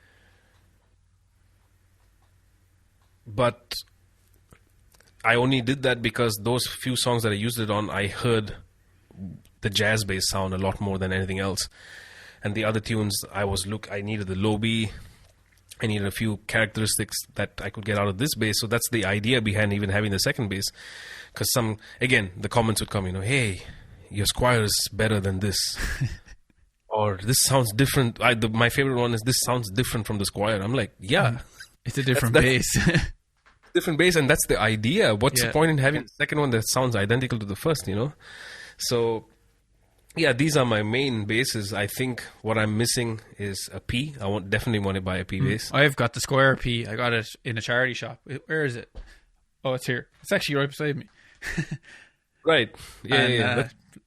But I only did that because those few songs that I used it on, I heard the jazz bass sound a lot more than anything else. And the other tunes, I needed the low B. I needed a few characteristics that I could get out of this bass. So that's the idea behind even having the second bass. Because the comments would come, hey, your Squire is better than this. Or this sounds different. My favorite one is, this sounds different from the Squire. I'm like, yeah. It's a different bass. Different bass, and that's the idea. What's the point in having the second one that sounds identical to the first, So, yeah, these are my main basses. I think what I'm missing is a P. I definitely want to buy a P bass. I've got the Squire P. I got it in a charity shop. Where is it? Oh, it's here. It's actually right beside me. Right. Yeah, And,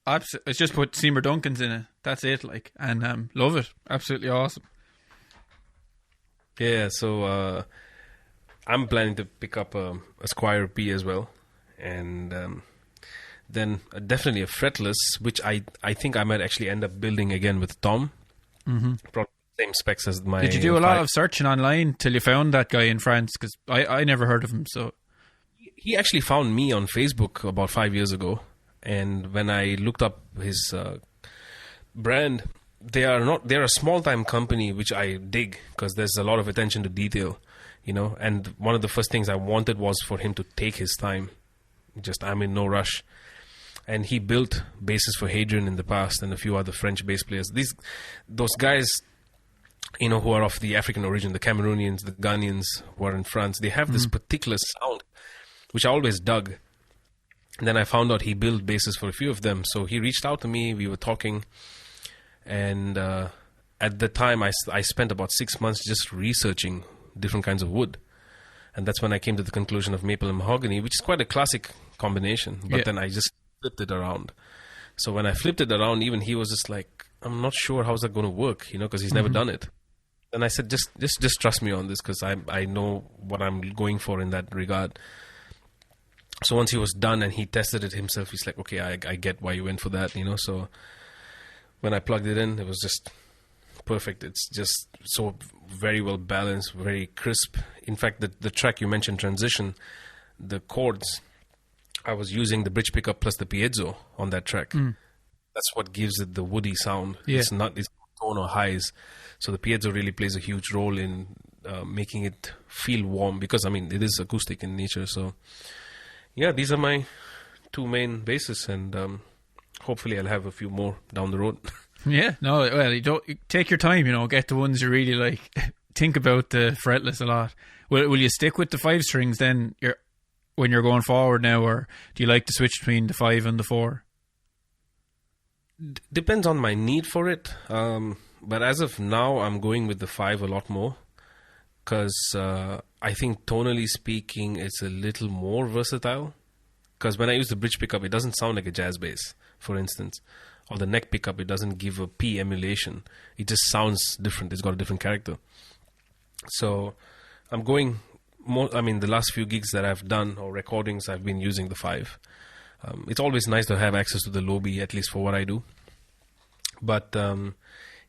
yeah. it's just put Seymour Duncan's in it. That's it, like, and love it. Absolutely awesome. Yeah, so I'm planning to pick up a Squire P as well, and then definitely a fretless, which I think I might actually end up building again with Tom. Mm-hmm. Probably the same specs as my. Did you do a lot of searching online till you found that guy in France? Because I never heard of him. So he actually found me on Facebook about 5 years ago, and when I looked up his brand, they're a small time company, which I dig because there's a lot of attention to detail, you know. And one of the first things I wanted was for him to take his time. I'm in no rush. And he built basses for Hadrian in the past and a few other French bass players. Those guys, you know, who are of the African origin, the Cameroonians, the Ghanaians who are in France, they have this particular sound, which I always dug. And then I found out he built basses for a few of them. So he reached out to me, we were talking. And at the time, I spent about 6 months just researching different kinds of wood. And that's when I came to the conclusion of maple and mahogany, which is quite a classic combination. But then I just flipped it around. So when I flipped it around, even he was just like, I'm not sure how's that going to work, you know, because he's never done it. And I said, just trust me on this, because I know what I'm going for in that regard. So once he was done and he tested it himself, he's like, okay, I get why you went for that, you know. So when I plugged it in, it was just perfect. It's just so very well balanced, very crisp. In fact, the track you mentioned, Transition, the chords, I was using the bridge pickup plus the piezo on that track. That's what gives it the woody sound. Yeah. It's not tone or highs. So the piezo really plays a huge role in making it feel warm, because, I mean, it is acoustic in nature. So, yeah, these are my two main basses, and hopefully I'll have a few more down the road. Yeah, no, well, you take your time, you know, get the ones you really like. Think about the fretless a lot. Will you stick with the 5 strings then when you're going forward now, or do you like to switch between the 5 and the 4? Depends on my need for it. But as of now, I'm going with the 5 a lot more, because I think tonally speaking, it's a little more versatile. Because when I use the bridge pickup, it doesn't sound like a jazz bass, for instance. Or the neck pickup, it doesn't give a P emulation. It just sounds different. It's got a different character. So I'm going more, I mean, the last few gigs that I've done or recordings, I've been using the 5. It's always nice to have access to the low B, at least for what I do. But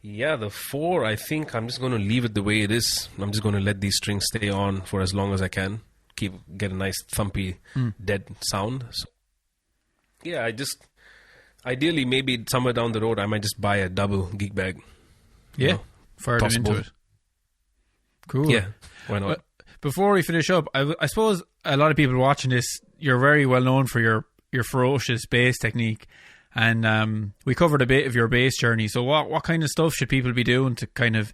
yeah, the 4, I think I'm just going to leave it the way it is. I'm just going to let these strings stay on for as long as I can. Get a nice thumpy, dead sound. So, yeah, ideally, maybe somewhere down the road, I might just buy a double gig bag. Yeah, fire them into it. Cool. Yeah, why not? Well, before we finish up, I suppose a lot of people watching this, you're very well known for your ferocious bass technique, and we covered a bit of your bass journey. So what kind of stuff should people be doing to kind of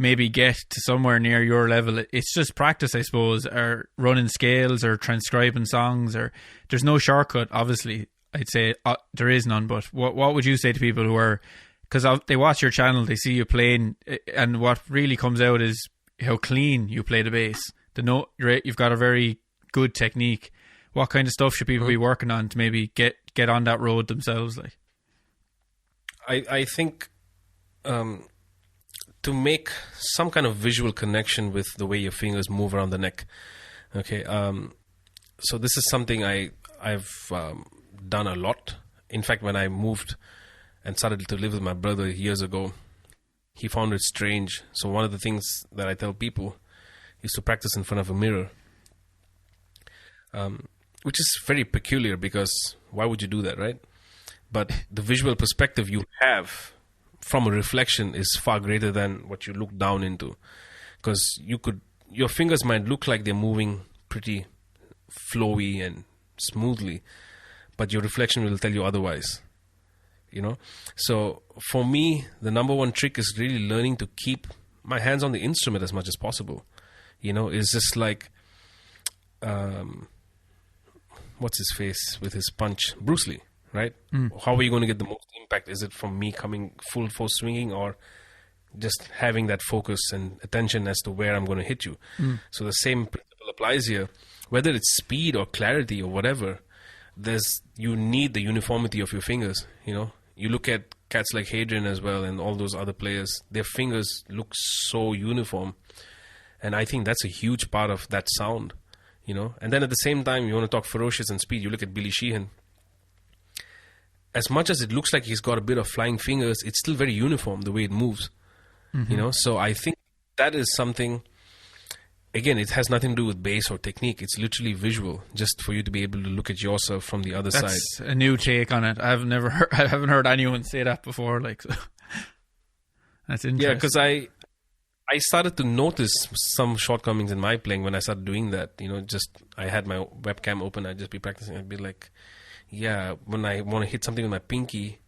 maybe get to somewhere near your level? It's just practice, I suppose, or running scales or transcribing songs, or there's no shortcut, obviously. I'd say there is none, but what would you say to people who are, because they watch your channel, they see you playing, and what really comes out is how clean you play the bass. You've got a very good technique. What kind of stuff should people be working on to maybe get on that road themselves? Like, I think to make some kind of visual connection with the way your fingers move around the neck. Okay, so this is something I've done a lot. In fact, when I moved and started to live with my brother years ago, he found it strange. So one of the things that I tell people is to practice in front of a mirror, which is very peculiar, because why would you do that, right? But the visual perspective you have from a reflection is far greater than what you look down into, because your fingers might look like they're moving pretty flowy and smoothly, but your reflection will tell you otherwise, you know. So for me, the number one trick is really learning to keep my hands on the instrument as much as possible. You know, it's just like what's his face with his punch, Bruce Lee, right? How are you going to get the most impact? Is it from me coming full force swinging, or just having that focus and attention as to where I'm going to hit you? So the same principle applies here, whether it's speed or clarity or whatever. you need the uniformity of your fingers. You know, you look at cats like Hadrian as well, and all those other players. Their fingers look so uniform, and I think that's a huge part of that sound. You know, and then at the same time, you want to talk ferocious and speed. You look at Billy Sheehan. As much as it looks like he's got a bit of flying fingers, it's still very uniform the way it moves. You know, so I think that is something. Again, it has nothing to do with bass or technique. It's literally visual, just for you to be able to look at yourself from the other side. That's a new take on it. I haven't heard anyone say that before. Like, so. That's interesting. Yeah, because I started to notice some shortcomings in my playing when I started doing that. You know, just I had my webcam open, I'd just be practicing. I'd be like, yeah, when I want to hit something with my pinky,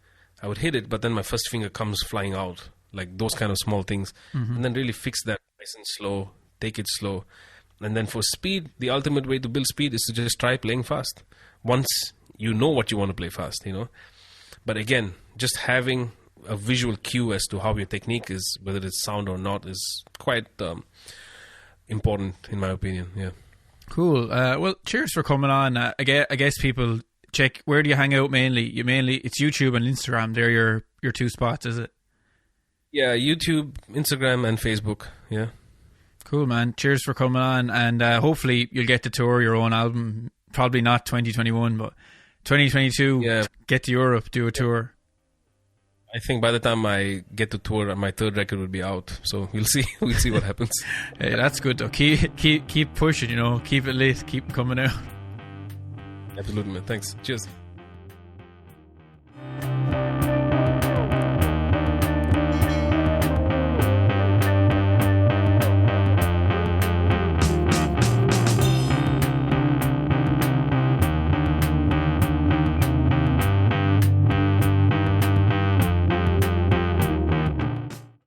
I would hit it, but then my first finger comes flying out. Like those kind of small things. And then really fix that nice and slow, take it slow. And then for speed, the ultimate way to build speed is to just try playing fast. Once you know what you want to play fast, you know. But again, just having a visual cue as to how your technique is, whether it's sound or not, is quite important in my opinion. Yeah. Cool. Well, cheers for coming on. I guess people check, where do you hang out mainly? It's YouTube and Instagram. They're your two spots, is it? Yeah, YouTube, Instagram, and Facebook. Yeah. Cool, man. Cheers for coming on, and hopefully you'll get to tour your own album. Probably not 2021, but 2022. Yeah. Get to Europe, do a tour. I think by the time I get to tour, my third record will be out. So we'll see. We'll see what happens. Hey, that's good though. Keep pushing. You know, keep it lit. Keep coming out. Absolutely, man. Thanks. Cheers.